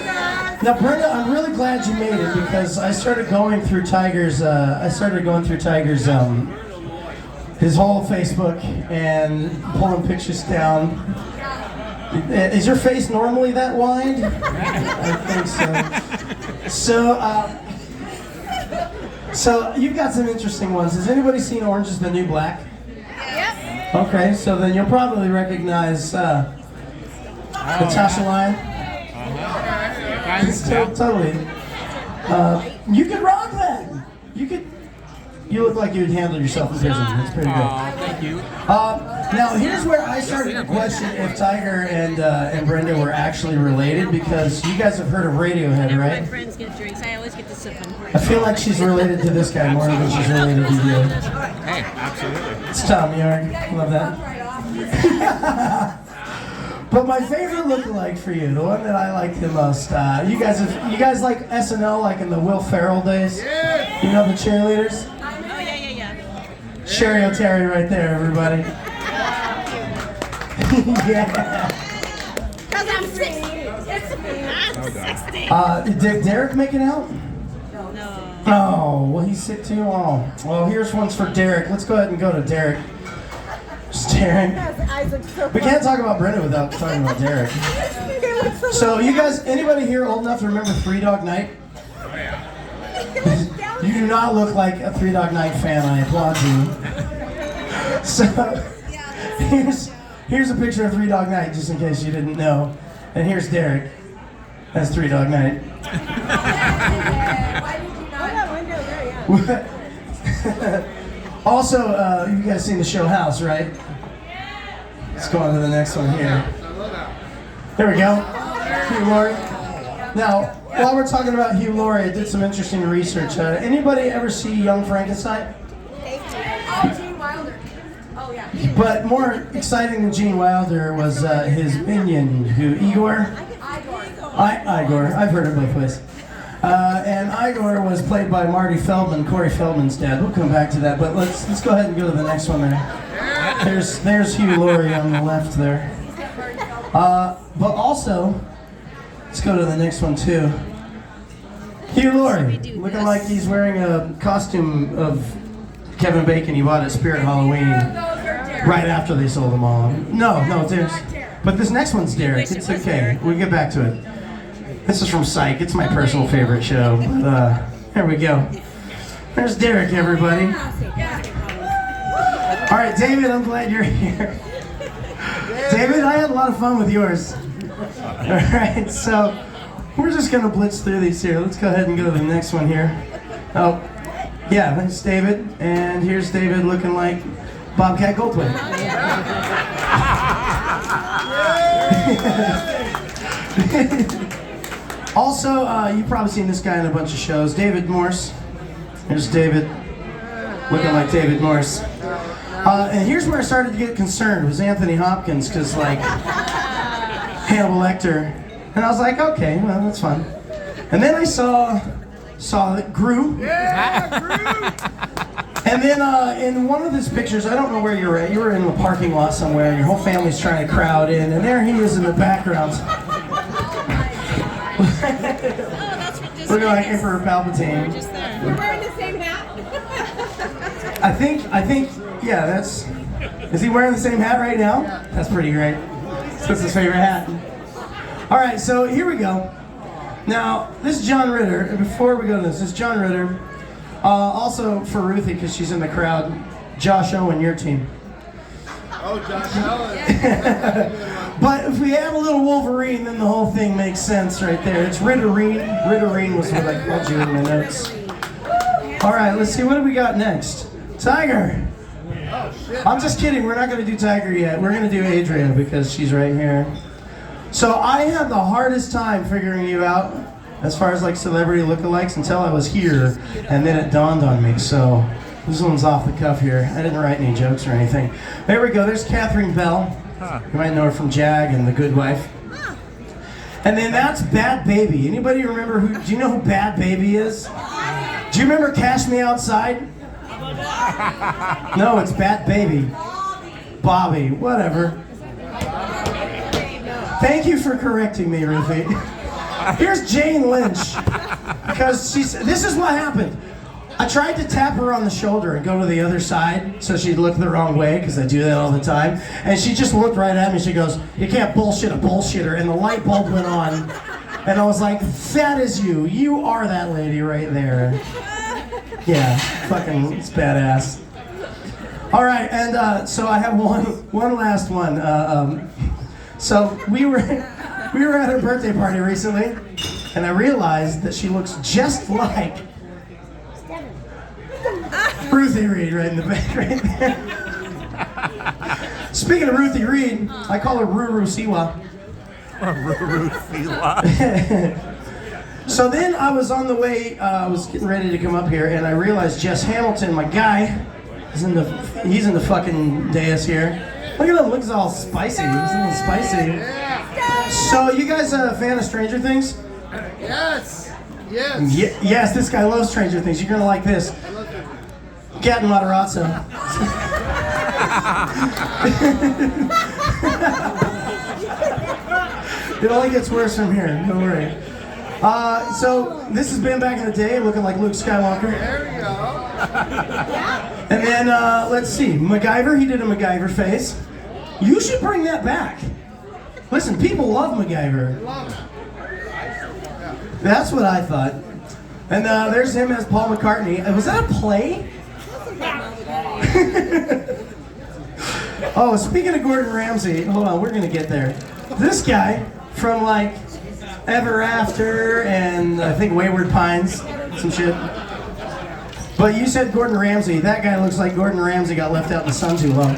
Now, Brenda, I'm really glad you made it because I started going through Tiger's, his whole Facebook and pulling pictures down. Is your face normally that wide? I think so. So you've got some interesting ones. Has anybody seen Orange is the New Black? Yep. Okay, so then you'll probably recognize Natasha Lyonne. Totally. You could rock that. You look like you'd handle yourself in prison. That's pretty good. Thank you. Now here's where I started to question if Tiger and Brenda were actually related because you guys have heard of Radiohead, Whenever right? my friends get drinks, I always get to sip them. I feel like she's related to this guy more than she's related to you. Hey, absolutely. It's Tom York. Love that. But my favorite lookalike for you, the one that I like the most, you guys like SNL like in the Will Ferrell days? Yeah. You know the cheerleaders? Oh, yeah. Sherry O'Terry right there, everybody. Yeah. Because I'm 60. I'm 60. Did Derek make it out? No. Oh, well, he's sick too. Oh, well, here's one's for Derek. Let's go ahead and go to Derek. Derek. We can't talk about Brenda without talking about Derek. So, you guys, anybody here old enough to remember Three Dog Night? You do not look like a Three Dog Night fan. I applaud you. So, here's a picture of Three Dog Night, just in case you didn't know. And here's Derek. That's Three Dog Night. Also, you guys seen the show House, right? Let's go on to the next one here. There we go. Hugh Laurie. Now, while we're talking about Hugh Laurie, I did some interesting research. Anybody ever see Young Frankenstein? Oh, Gene Wilder. Oh, yeah. But more exciting than Gene Wilder was his minion, Igor. Igor. I've heard it both ways. And Igor was played by Marty Feldman, Corey Feldman's dad. We'll come back to that, but let's go ahead and go to the next one there. There's Hugh Laurie on the left there. But also, let's go to the next one too. Hugh Laurie, looking like he's wearing a costume of Kevin Bacon he bought at Spirit Halloween right after they sold them all. No, there's. But this next one's Derek. It's okay. We'll get back to it. This is from Psych. It's my personal favorite show. But, there we go. There's Derek, everybody. All right, David, I'm glad you're here. David, I had a lot of fun with yours. All right, so we're just going to blitz through these here. Let's go ahead and go to the next one here. Oh, yeah, that's David. And here's David looking like Bobcat Goldthwait. Also, you've probably seen this guy in a bunch of shows. David Morse. There's David, looking like David Morse. And here's where I started to get concerned was Anthony Hopkins, because like Hannibal Lecter. And I was like, okay, well, that's fun. And then I saw saw it grew. And then in one of his pictures, I don't know where you're at. You were in the parking lot somewhere, and your whole family's trying to crowd in, and there he is in the background. Looking like Emperor Palpatine. We're wearing the same hat. I think, yeah, that's. Is he wearing the same hat right now? That's pretty great. That's his favorite hat. All right, so here we go. Now, this is John Ritter. And before we go to this is John Ritter. Also for Ruthie, because she's in the crowd. Josh Owen, your team. Oh, Josh Owen. But if we add a little Wolverine, then the whole thing makes sense right there. It's Ritterine. Ritterine was what I called you in my notes. All right, let's see. What do we got next? Tiger. I'm just kidding. We're not going to do Tiger yet. We're going to do Adria because she's right here. So I had the hardest time figuring you out as far as like celebrity lookalikes until I was here, and then it dawned on me. So this one's off the cuff here. I didn't write any jokes or anything. There we go. There's Catherine Bell. You might know her from Jag and The Good Wife. And then that's Bad Baby. Anybody remember who? Do you know who Bad Baby is? Do you remember Cash Me Outside? No, it's Bad Baby. Bobby, whatever. Thank you for correcting me, Ruthie. Here's Jane Lynch. Because this is what happened. I tried to tap her on the shoulder and go to the other side so she'd look the wrong way, because I do that all the time. And she just looked right at me. She goes, "You can't bullshit a bullshitter." And the light bulb went on. And I was like, that is you. You are that lady right there. Yeah, fucking, it's badass. All right, and so I have one last one. So we were at her birthday party recently, and I realized that she looks just like Ruthie Reed right in the back, right there. Speaking of Ruthie Reed, I call her Ruru Siwa. Ruru Siwa. So then I was on the way, I was getting ready to come up here, and I realized Jess Hamilton, my guy, he's in the fucking dais here. Look at him, looks all spicy. He's a little spicy. So you guys a fan of Stranger Things? Yes. Yes, this guy loves Stranger Things. You're gonna like this. Cat and Matarazzo. It only gets worse from here, don't worry. So this has been back in the day, looking like Luke Skywalker. There we go. And then, let's see, MacGyver, he did a MacGyver face. You should bring that back. Listen, people love MacGyver. That's what I thought. And there's him as Paul McCartney. Was that a play? Oh, speaking of Gordon Ramsay, hold on, we're gonna get there. This guy from like Ever After and I think Wayward Pines, some shit. But you said Gordon Ramsay. That guy looks like Gordon Ramsay got left out in the sun too long.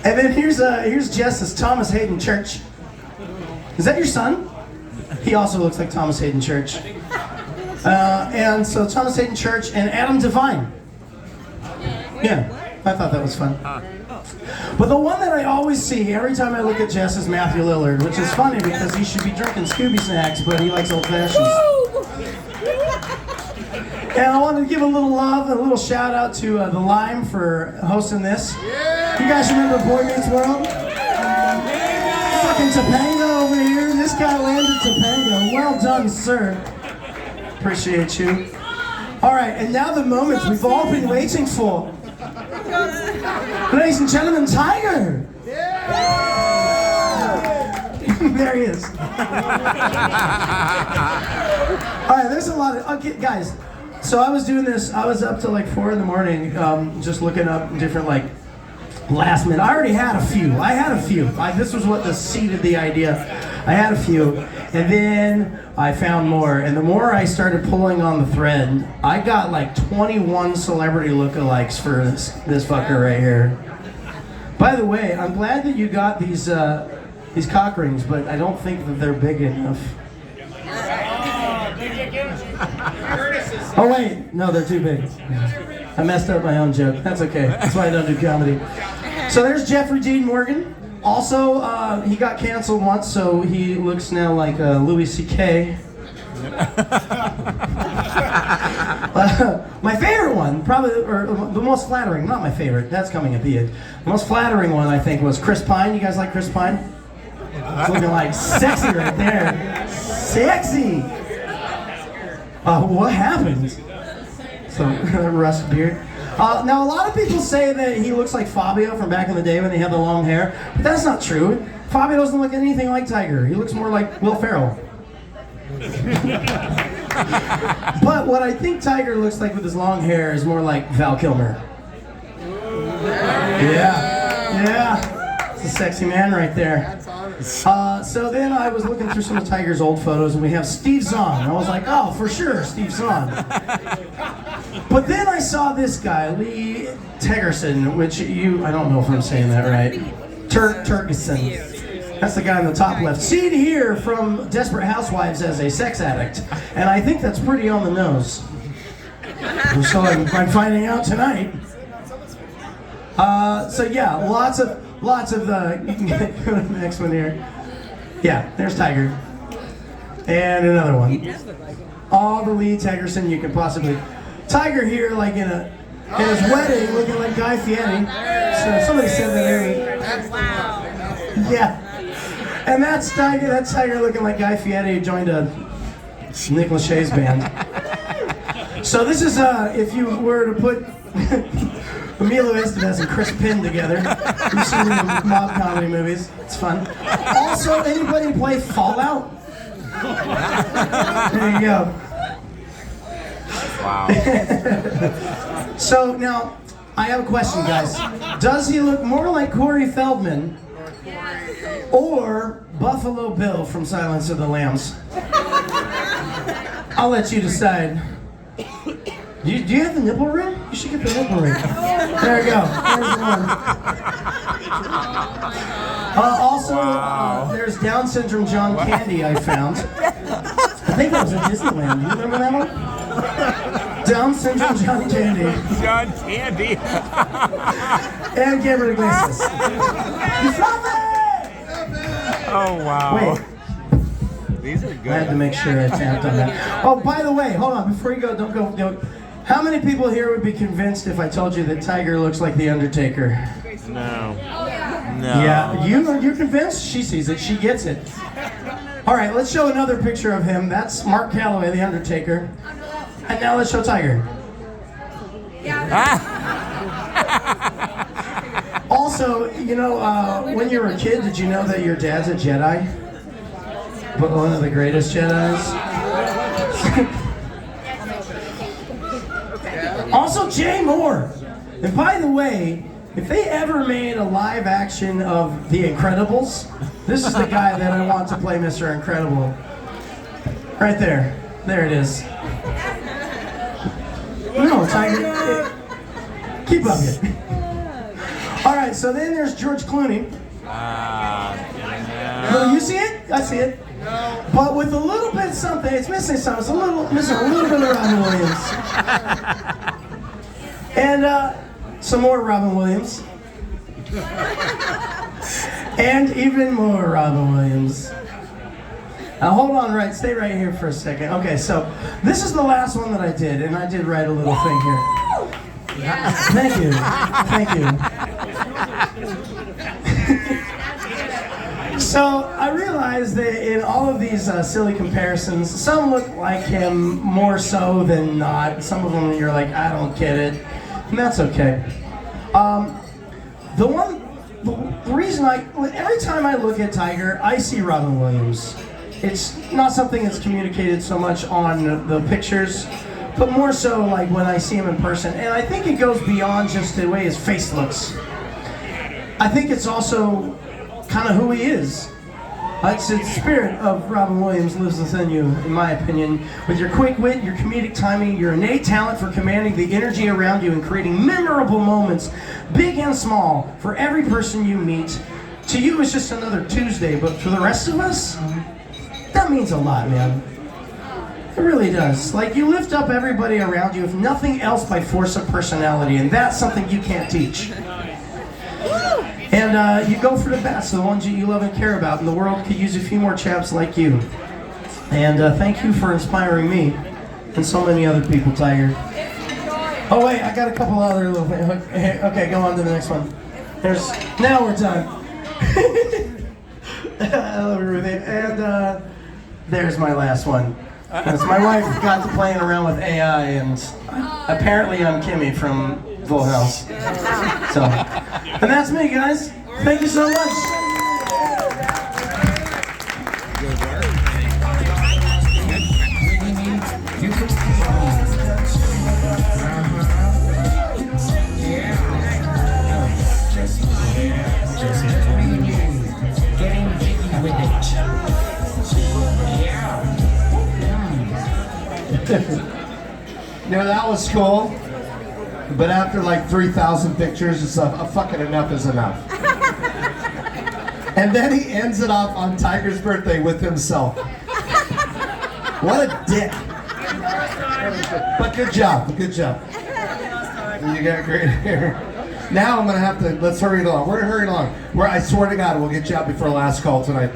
And then here's Jess's Thomas Hayden Church. Is that your son? He also looks like Thomas Hayden Church. And so Thomas Hayden Church and Adam Devine. Yeah, I thought that was fun. But the one that I always see every time I look at Jess is Matthew Lillard, which is funny because he should be drinking Scooby snacks, but he likes old fashions. And I wanted to give a little love and a little shout out to the Lime for hosting this. You guys remember Boy Meets World? Fucking Topanga over here. This guy landed Topanga. Well done, sir. Appreciate you. All right, and now the moment we've all been waiting for. Ladies and gentlemen, Tiger. There he is. All right, there's a lot of, okay, guys. So I was doing this, I was up till like 4 in the morning, just looking up different like last minute. I already had a few. This was what seeded the idea. I had a few, and then I found more. And the more I started pulling on the thread, I got like 21 celebrity lookalikes for this fucker right here. By the way, I'm glad that you got these cock rings, but I don't think that they're big enough. Oh wait, no, they're too big. I messed up my own joke. That's okay. That's why I don't do comedy. So there's Jeffrey Dean Morgan. Also, he got canceled once, so he looks now like Louis C.K. My favorite one, probably, or the most flattering, not my favorite, that's coming at the end. The most flattering one, I think, was Chris Pine. You guys like Chris Pine? It's looking like sexy right there. Sexy! What happened? So, rust beard. Now, a lot of people say that he looks like Fabio from back in the day when he had the long hair, but that's not true. Fabio doesn't look anything like Tiger. He looks more like Will Ferrell. But what I think Tiger looks like with his long hair is more like Val Kilmer. Yeah. It's a sexy man right there. So then I was looking through some of Tiger's old photos, and we have Steve Zahn. I was like, oh, for sure, Steve Zahn. But then I saw this guy, Lee Tegerson, which I don't know if I'm saying that right. Tergeson. That's the guy on the top left. Seen here from Desperate Housewives as a sex addict. And I think that's pretty on the nose. So I'm finding out tonight. So yeah, lots of you can go to the next one here. Yeah, there's Tiger. And another one. All the Lee Tegerson you can possibly. Tiger here, like in his wedding, looking like Guy Fieri. So somebody said that there. Wow. Yeah. And that's Tiger looking like Guy Fieri who joined a Nick Lachey's band. So this is if you were to put Emilio Estevez and Chris Penn together. You've seen them in mob comedy movies. It's fun. Also, anybody play Fallout? There you go. Wow. So now, I have a question, guys. Does he look more like Corey Feldman or Buffalo Bill from Silence of the Lambs? I'll let you decide. Do you have the nipple ring? You should get the nipple ring. There you go. There's the one. There's Down syndrome John Candy I found. I think that was at Disneyland. Do you remember that one? Down syndrome John Candy. John Candy. And Gabriel Iglesias. You found that? Oh, wow. Wait. These are good. I had to make sure I tapped on that. Oh, by the way, hold on. Before you go, don't go. How many people here would be convinced if I told you that Tiger looks like The Undertaker? No. Yeah, you're convinced? She sees it. She gets it. All right, let's show another picture of him. That's Mark Calloway, The Undertaker. And now let's show Tiger. Also, when you were a kid, did you know that your dad's a Jedi? But one of the greatest Jedis. Also, Jay Moore. And by the way, if they ever made a live action of The Incredibles, this is the guy that I want to play Mr. Incredible. Right there. There it is. No, Tiger. Keep up it. All right, so then there's George Clooney. Oh, you see it? I see it. But with a little bit something, it's missing something. It's missing a little bit of Robin Williams. And some more Robin Williams. And even more Robin Williams. Now hold on, stay right here for a second. Okay, so this is the last one that I did, and I did write a little thing here. Yeah. Thank you. So I realized that in all of these silly comparisons, some look like him more so than not. Some of them you're like, I don't get it, and that's okay. The reason every time I look at Tiger, I see Robin Williams. It's not something that's communicated so much on the pictures, but more so like when I see him in person. And I think it goes beyond just the way his face looks. I think it's also kind of who he is. It's the spirit of Robin Williams lives within you, in my opinion. With your quick wit, your comedic timing, your innate talent for commanding the energy around you and creating memorable moments, big and small, for every person you meet. To you, it's just another Tuesday, but for the rest of us, that means a lot, man. It really does. Like, you lift up everybody around you, if nothing else, by force of personality, and that's something you can't teach. And you go for the best, the ones that you love and care about, and the world could use a few more chaps like you. And thank you for inspiring me and so many other people, Tiger. Oh wait, I got a couple other little things. Okay, go on to the next one. Now we're done. I love you, Ruthie. And there's my last one. That's my wife got to playing around with AI, and apparently I'm Kimmy from Full House. So, and that's me, guys. Thank you so much. You know, that was cool, but after like 3,000 pictures, it's a fucking enough is enough. And then he ends it off on Tiger's birthday with himself. What a dick. But good job, good job. You got great hair. Now I'm gonna have to, let's hurry it along. We're gonna hurry it along. I swear to God, we'll get you out before last call tonight.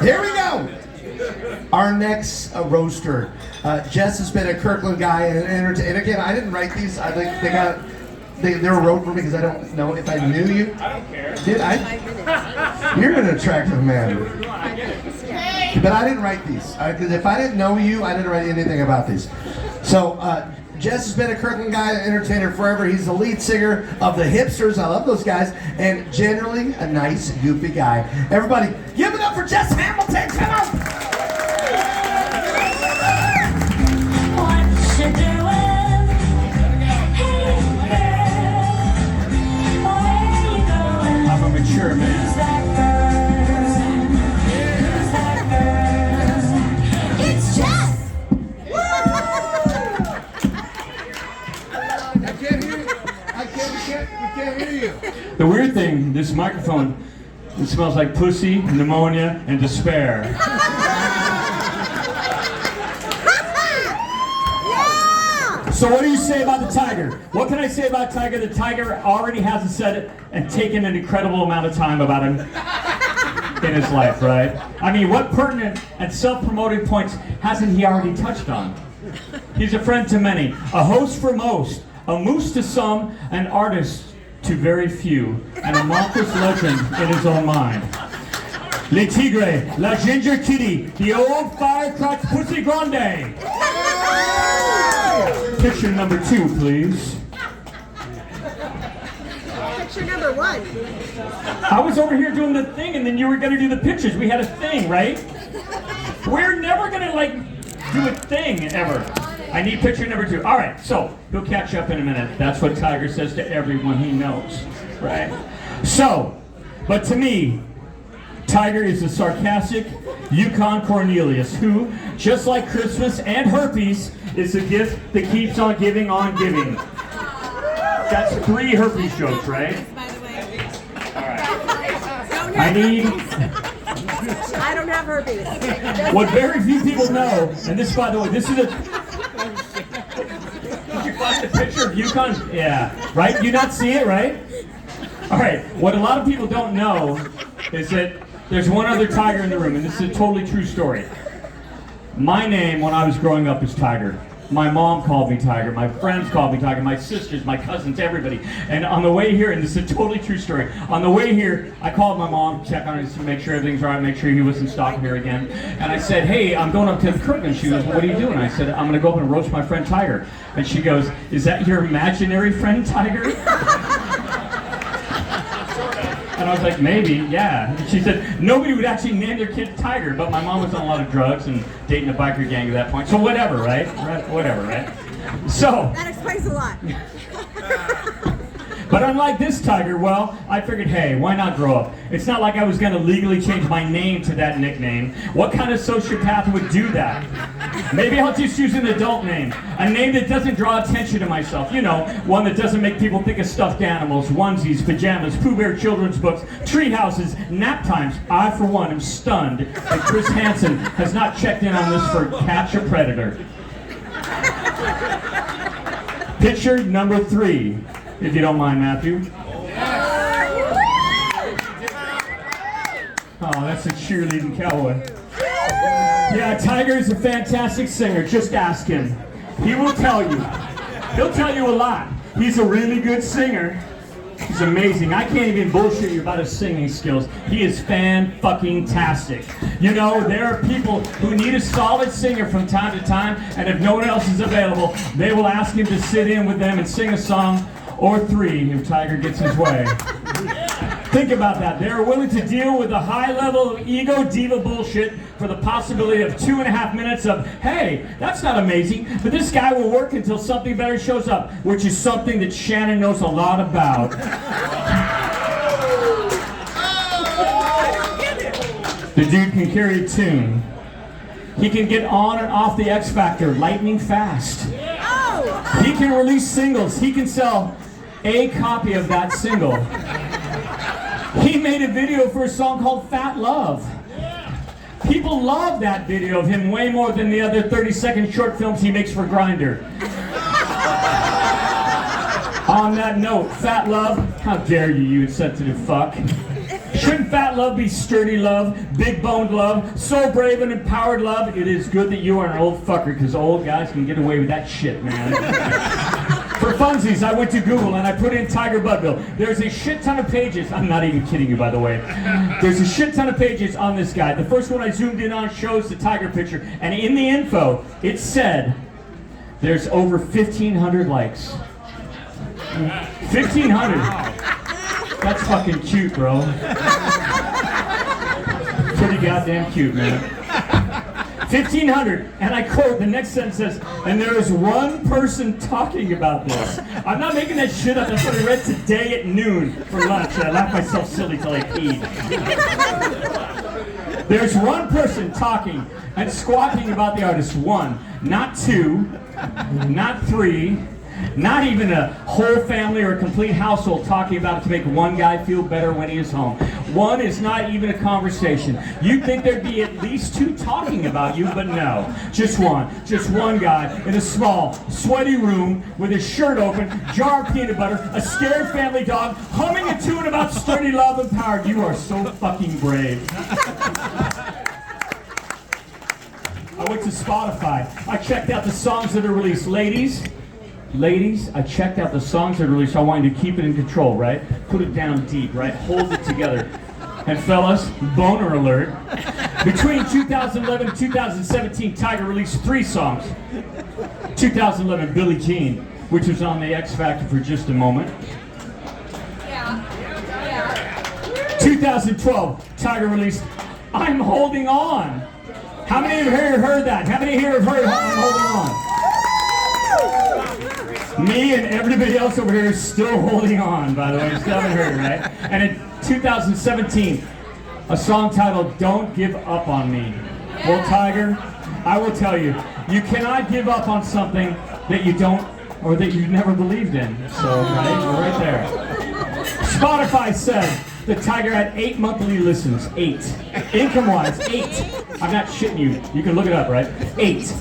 Here we go. Our next roaster. Jess has been a Kirkland guy, and again, I didn't write these. I think they were wrote for me because I don't know if I knew you. I don't care. You're an attractive man. But I didn't write these because if I didn't know you, I didn't write anything about these. So Jess has been a Kirkland guy, entertainer forever. He's the lead singer of the Hipsters. I love those guys, and generally a nice, goofy guy. Everybody, give it up for Jess Hamilton. Come on. I'm a mature man. It's Jess! We can't hear you. The weird thing, this microphone, it smells like pussy, pneumonia, and despair. So what do you say about the Tiger? What can I say about Tiger? The Tiger already has said it and taken an incredible amount of time about him in his life, right? I mean, what pertinent and self-promoting points hasn't he already touched on? He's a friend to many, a host for most, a moose to some, an artist to very few, and a monstrous legend in his own mind. Le Tigre, La Ginger Kitty, the old firecrotch pussy grande. Picture number 2, please. Picture number 1. I was over here doing the thing, and then you were gonna do the pictures. We had a thing, right? We're never gonna do a thing ever. I need picture number 2. All right, so he'll catch up in a minute. That's what Tiger says to everyone he knows, right? So, but to me, Tiger is a sarcastic Yukon Cornelius who, just like Christmas and herpes, is a gift that keeps on giving on giving. That's 3 herpes jokes, right? All right. I don't have herpes. what very few people know, and this, by the way, this is a... Did you find the picture of Yukon? Yeah, right? You not see it, right? All right, what a lot of people don't know is that there's one other Tiger in the room, and this is a totally true story. My name when I was growing up was Tiger. My mom called me Tiger, my friends called me Tiger, my sisters, my cousins, everybody. And on the way here, and this is a totally true story, on the way here, I called my mom, check on her to make sure everything's all right, make sure he wasn't stopping here again. And I said, hey, I'm going up to the Kirkland. She goes, what are you doing? I said, I'm gonna go up and roast my friend Tiger. And she goes, is that your imaginary friend Tiger? And I was like, maybe, yeah. She said, nobody would actually name their kid Tiger, but my mom was on a lot of drugs and dating a biker gang at that point. So whatever, right? Whatever, right? So. That explains a lot. But unlike this Tiger, well, I figured, hey, why not grow up? It's not like I was gonna legally change my name to that nickname. What kind of sociopath would do that? Maybe I'll just use an adult name. A name that doesn't draw attention to myself. You know, one that doesn't make people think of stuffed animals, onesies, pajamas, Pooh Bear children's books, tree houses, nap times. I, for one, am stunned that Chris Hansen has not checked in on this for Catch a Predator. Picture number 3. If you don't mind, Matthew. Oh, that's a cheerleading cowboy. Yeah, Tiger's a fantastic singer. Just ask him. He will tell you. He'll tell you a lot. He's a really good singer. He's amazing. I can't even bullshit you about his singing skills. He is fan-fucking-tastic. You know, there are people who need a solid singer from time to time, and if no one else is available, they will ask him to sit in with them and sing a song or three if Tiger gets his way. Think about that. They're willing to deal with a high level of ego diva bullshit for the possibility of 2.5 minutes of, hey, that's not amazing, but this guy will work until something better shows up, which is something that Shannon knows a lot about. The dude can carry a tune. He can get on and off the X Factor lightning fast. He can release singles. He can sell a copy of that single. He made a video for a song called Fat Love. People love that video of him way more than the other 30-second short films he makes for Grindr. On that note, Fat Love, how dare you, you insensitive fuck. Shouldn't Fat Love be sturdy love, big boned love, so brave and empowered love? It is good that you are an old fucker, because old guys can get away with that shit, man. For funsies, I went to Google and I put in Tiger Budville. There's a shit ton of pages. I'm not even kidding you, by the way. There's a shit ton of pages on this guy. The first one I zoomed in on shows the Tiger picture. And in the info, it said there's over 1,500 likes. 1,500. That's fucking cute, bro. Pretty goddamn cute, man. 1,500, and I quote, the next sentence says, and there is one person talking about this. I'm not making that shit up. That's what I read today at noon for lunch. I laughed myself silly till I peed. There's one person talking and squawking about the artist. One, not two, not three, not even a whole family or a complete household talking about it to make one guy feel better when he is home. One is not even a conversation. You'd think there'd be at least two talking about you, but no. Just one guy in a small, sweaty room with his shirt open, jar of peanut butter, a scared family dog, humming a tune about sturdy love and power. You are so fucking brave. I went to Spotify. I checked out the songs that are released. Ladies, I checked out the songs that are released. I want you to keep it in control, right? Put it down deep, right? Hold it together. And fellas, boner alert. Between 2011 and 2017, Tiger released 3 songs. 2011, Billie Jean, which was on the X Factor for just a moment. 2012, Tiger released I'm Holding On. How many of you here heard that? How many here have heard I'm Holding On? Me and everybody else over here is still holding on, by the way. You still haven't heard it, right? And in 2017, a song titled Don't Give Up on Me. Well, Tiger, I will tell you, you cannot give up on something that you don't, or that you've never believed in. So, right? We're right there. Spotify said that Tiger had 8 monthly listens. 8. Income-wise, 8. I'm not shitting you. You can look it up, right? 8.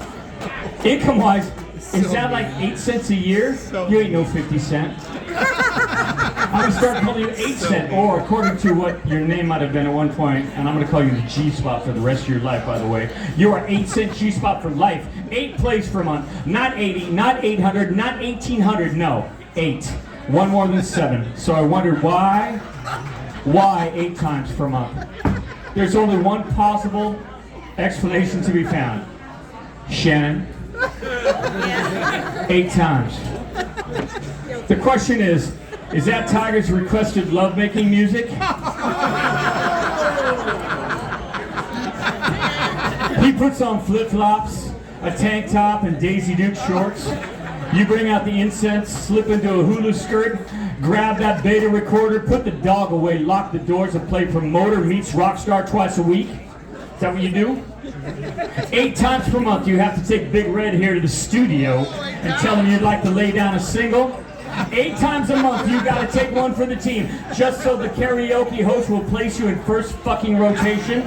Income-wise, is that like 8 cents a year? You ain't no 50 cent. I'm gonna start calling you 8 cent, or according to what your name might have been at one point, and I'm gonna call you the G-spot for the rest of your life, by the way. You are 8 cent G-spot for life. 8 plays per month. Not 80, not 800, not 1,800, no. 8. One more than 7. So I wondered why 8 times per month? There's only one possible explanation to be found. Shannon. 8 times. The question is that Tiger's requested lovemaking music? He puts on flip-flops, a tank top, and Daisy Duke shorts. You bring out the incense, slip into a hula skirt, grab that beta recorder, put the dog away, lock the doors, and play Promoter Meets Rockstar twice a week. Is that what you do? 8 times per month you have to take Big Red here to the studio and tell him you'd like to lay down a single. 8 times a month you gotta take one for the team, just so the karaoke host will place you in first fucking rotation.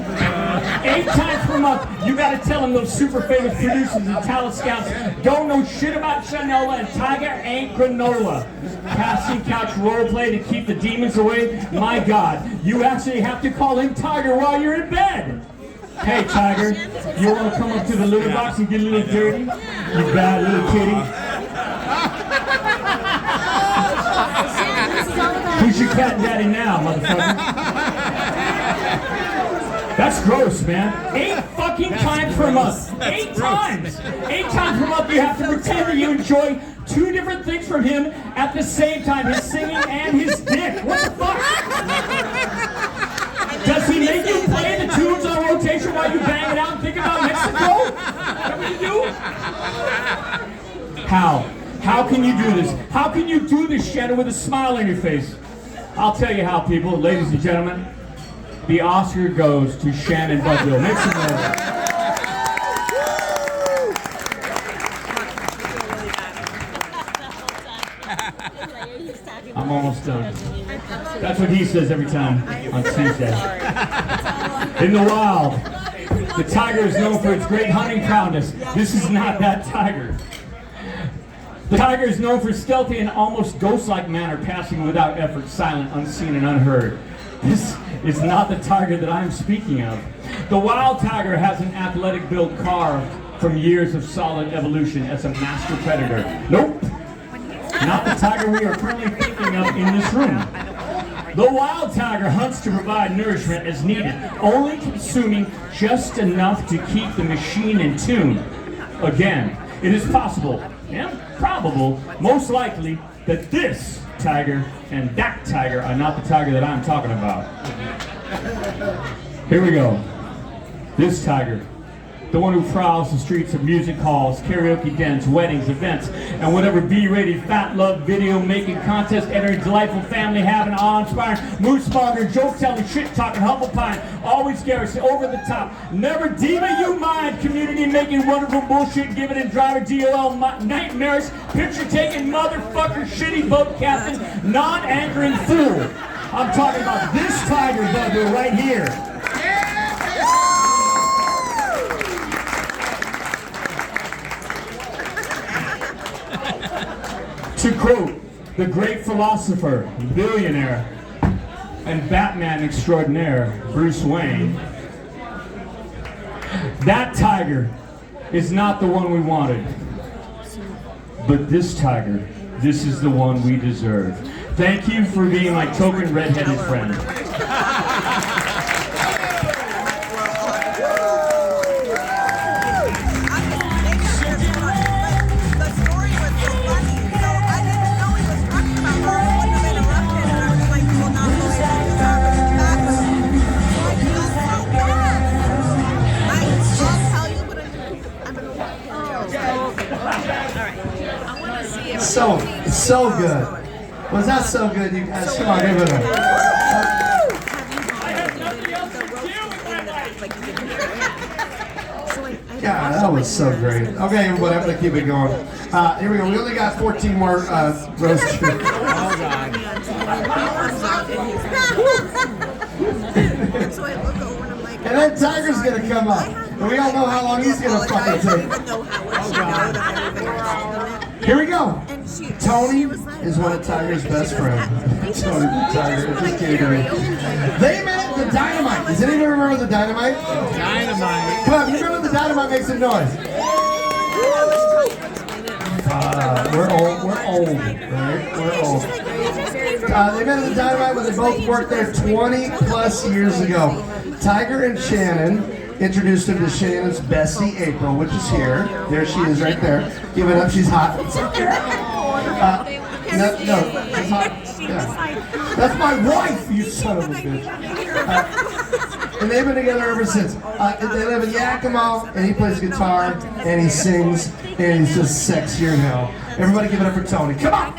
8 times per month you gotta tell him those super famous producers and talent scouts don't know shit about Shanola and Tiger ain't granola. Casting couch roleplay to keep the demons away. My God, you actually have to call him Tiger while you're in bed. Hey, Tiger, you want to come up to the litter box and get a little dirty? You bad little kitty. Who's your cat daddy now, motherfucker? That's gross, man. 8 fucking times per month. 8 times. 8 times per month you have to pretend that you enjoy 2 different things from him at the same time. His singing and his dick. What the fuck? Does he make you play the tunes on rotation while you bang it out and think about Mexico? Is that what you do? How? How can you do this? How can you do this, Shannon, with a smile on your face? I'll tell you how, people, ladies and gentlemen. The Oscar goes to Shannon Budville. Make some noise. I'm almost done. That's what he says every time on Tuesday. In the wild, the tiger is known for its great hunting prowess. This is not that tiger. The tiger is known for stealthy and almost ghost-like manner, passing without effort, silent, unseen, and unheard. This is not the tiger that I am speaking of. The wild tiger has an athletic build carved from years of solid evolution as a master predator. Nope, not the tiger we are currently thinking of in this room. The wild tiger hunts to provide nourishment as needed, only consuming just enough to keep the machine in tune. Again, it is possible and probable, most likely, that this tiger and that tiger are not the tiger that I'm talking about. Here we go. This tiger, the one who prowls the streets of music halls, karaoke dens, weddings, events, and whatever B-rated fat love video making contest, entering delightful family, having awe-inspiring, mood-smonger, joke-telling, shit-talking, humble pie, always garrison, over the top, never diva you mind, community making wonderful bullshit, giving and driver DOL nightmares, picture-taking motherfucker, shitty boat captain, non-anchoring fool. I'm talking about this tiger bugger right here. To quote the great philosopher, billionaire, and Batman extraordinaire, Bruce Wayne, that tiger is not the one we wanted. But this tiger, this is the one we deserve. Thank you for being my token redheaded friend. So good. Was that so good, you guys? Come on, give it up. Yeah, that was so great. Okay, everybody, I'm gonna keep it going. Here we go. We only got 14 more roast trips. And then Tiger's gonna come up. And we all know how long he's gonna fucking take. Here we go. Tony is one of Tiger's best friends. Tony the Tiger. Just kidding me. They met the Dynamite. Does anyone remember the Dynamite? Dynamite. Come on, you remember the Dynamite? Make some noise. We're old, right? We're old. They met at the Dynamite when they both worked there 20 plus years ago. Tiger and Shannon introduced him to Shannon's bestie, April, which is here. There she is right there. Give it up, she's hot. No, she's hot. Yeah. That's my wife, you son of a bitch. And they've been together ever since. They live in Yakima, and he plays guitar, and he sings, and he's just sexier than hell. Everybody give it up for Tony. Come on!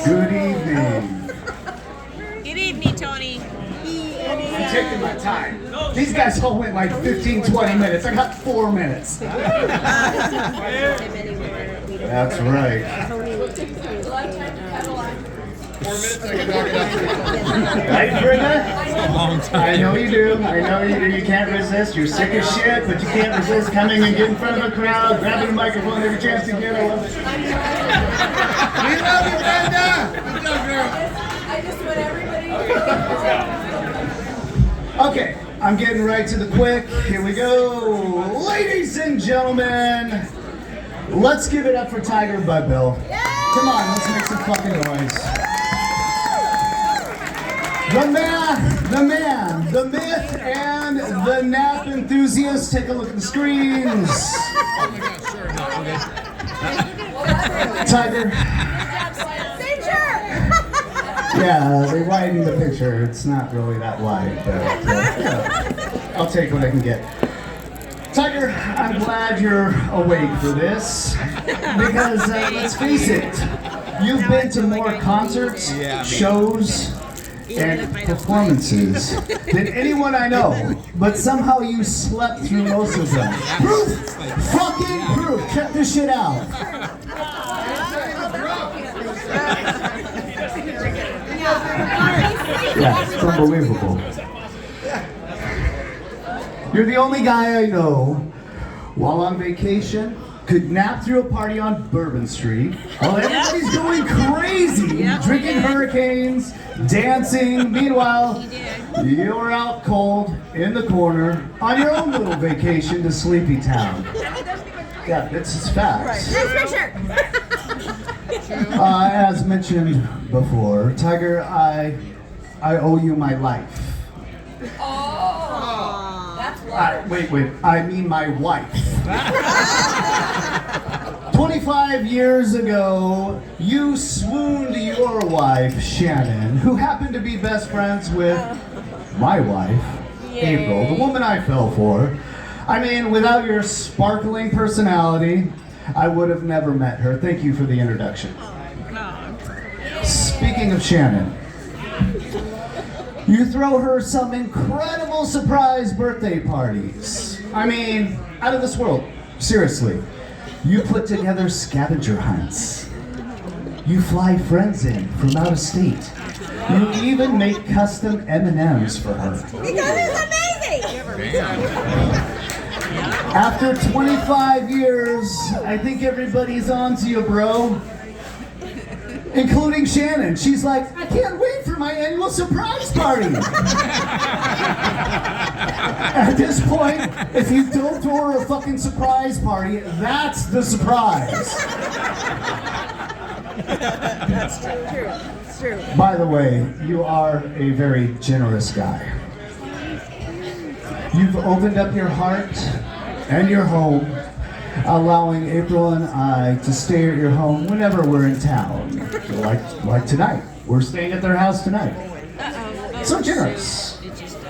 Good evening. Good evening, Tony. I'm taking my time. These guys all went like 15, 20 minutes. I got 4 minutes. That's right. 4 minutes, I can knock it out. Ready for that? a long time. I know you do. I know you do. You can't resist. You're sick as shit, but you can't resist coming and getting in front of a crowd, grabbing a microphone every chance you get. I love it. We love you, Brenda. I just want everybody Okay, I'm getting right to the quick. Here we go. Ladies and gentlemen, let's give it up for Tiger by Bill. Come on, let's make some fucking noise. The man, the myth, and the nap enthusiast. Take a look at the screens. Tiger. Yeah, they widened the picture. It's not really that wide, but I'll take what I can get. Tiger, I'm glad you're awake for this, because let's face it, you've been to more concerts, shows, and performances than anyone I know, but somehow you slept through most of them. Proof! Fucking proof! Check this shit out. Yeah, it's unbelievable. You're the only guy I know, while on vacation, could nap through a party on Bourbon Street while everybody's going crazy, drinking hurricanes, dancing. Meanwhile, you're out cold in the corner on your own little vacation to Sleepy Town. Yeah, this is facts. Next picture. As mentioned before, Tiger, I owe you my life. Oh, that's large. Wait, I mean my wife. 25 years ago, you swooned your wife, Shannon, who happened to be best friends with my wife, April, the woman I fell for. I mean, without your sparkling personality, I would have never met her. Thank you for the introduction. Speaking of Shannon, you throw her some incredible surprise birthday parties. I mean, out of this world. Seriously. You put together scavenger hunts. You fly friends in from out of state. You even make custom M&Ms for her. Because it's amazing. After 25 years, I think everybody's on to you, bro. Including Shannon. She's like, I can't wait for my annual surprise party. At this point, if you don't throw her a fucking surprise party, that's the surprise. That's true. It's true. By the way, you are a very generous guy. You've opened up your heart and your home, allowing April and I to stay at your home whenever we're in town. Like tonight. We're staying at their house tonight. So generous.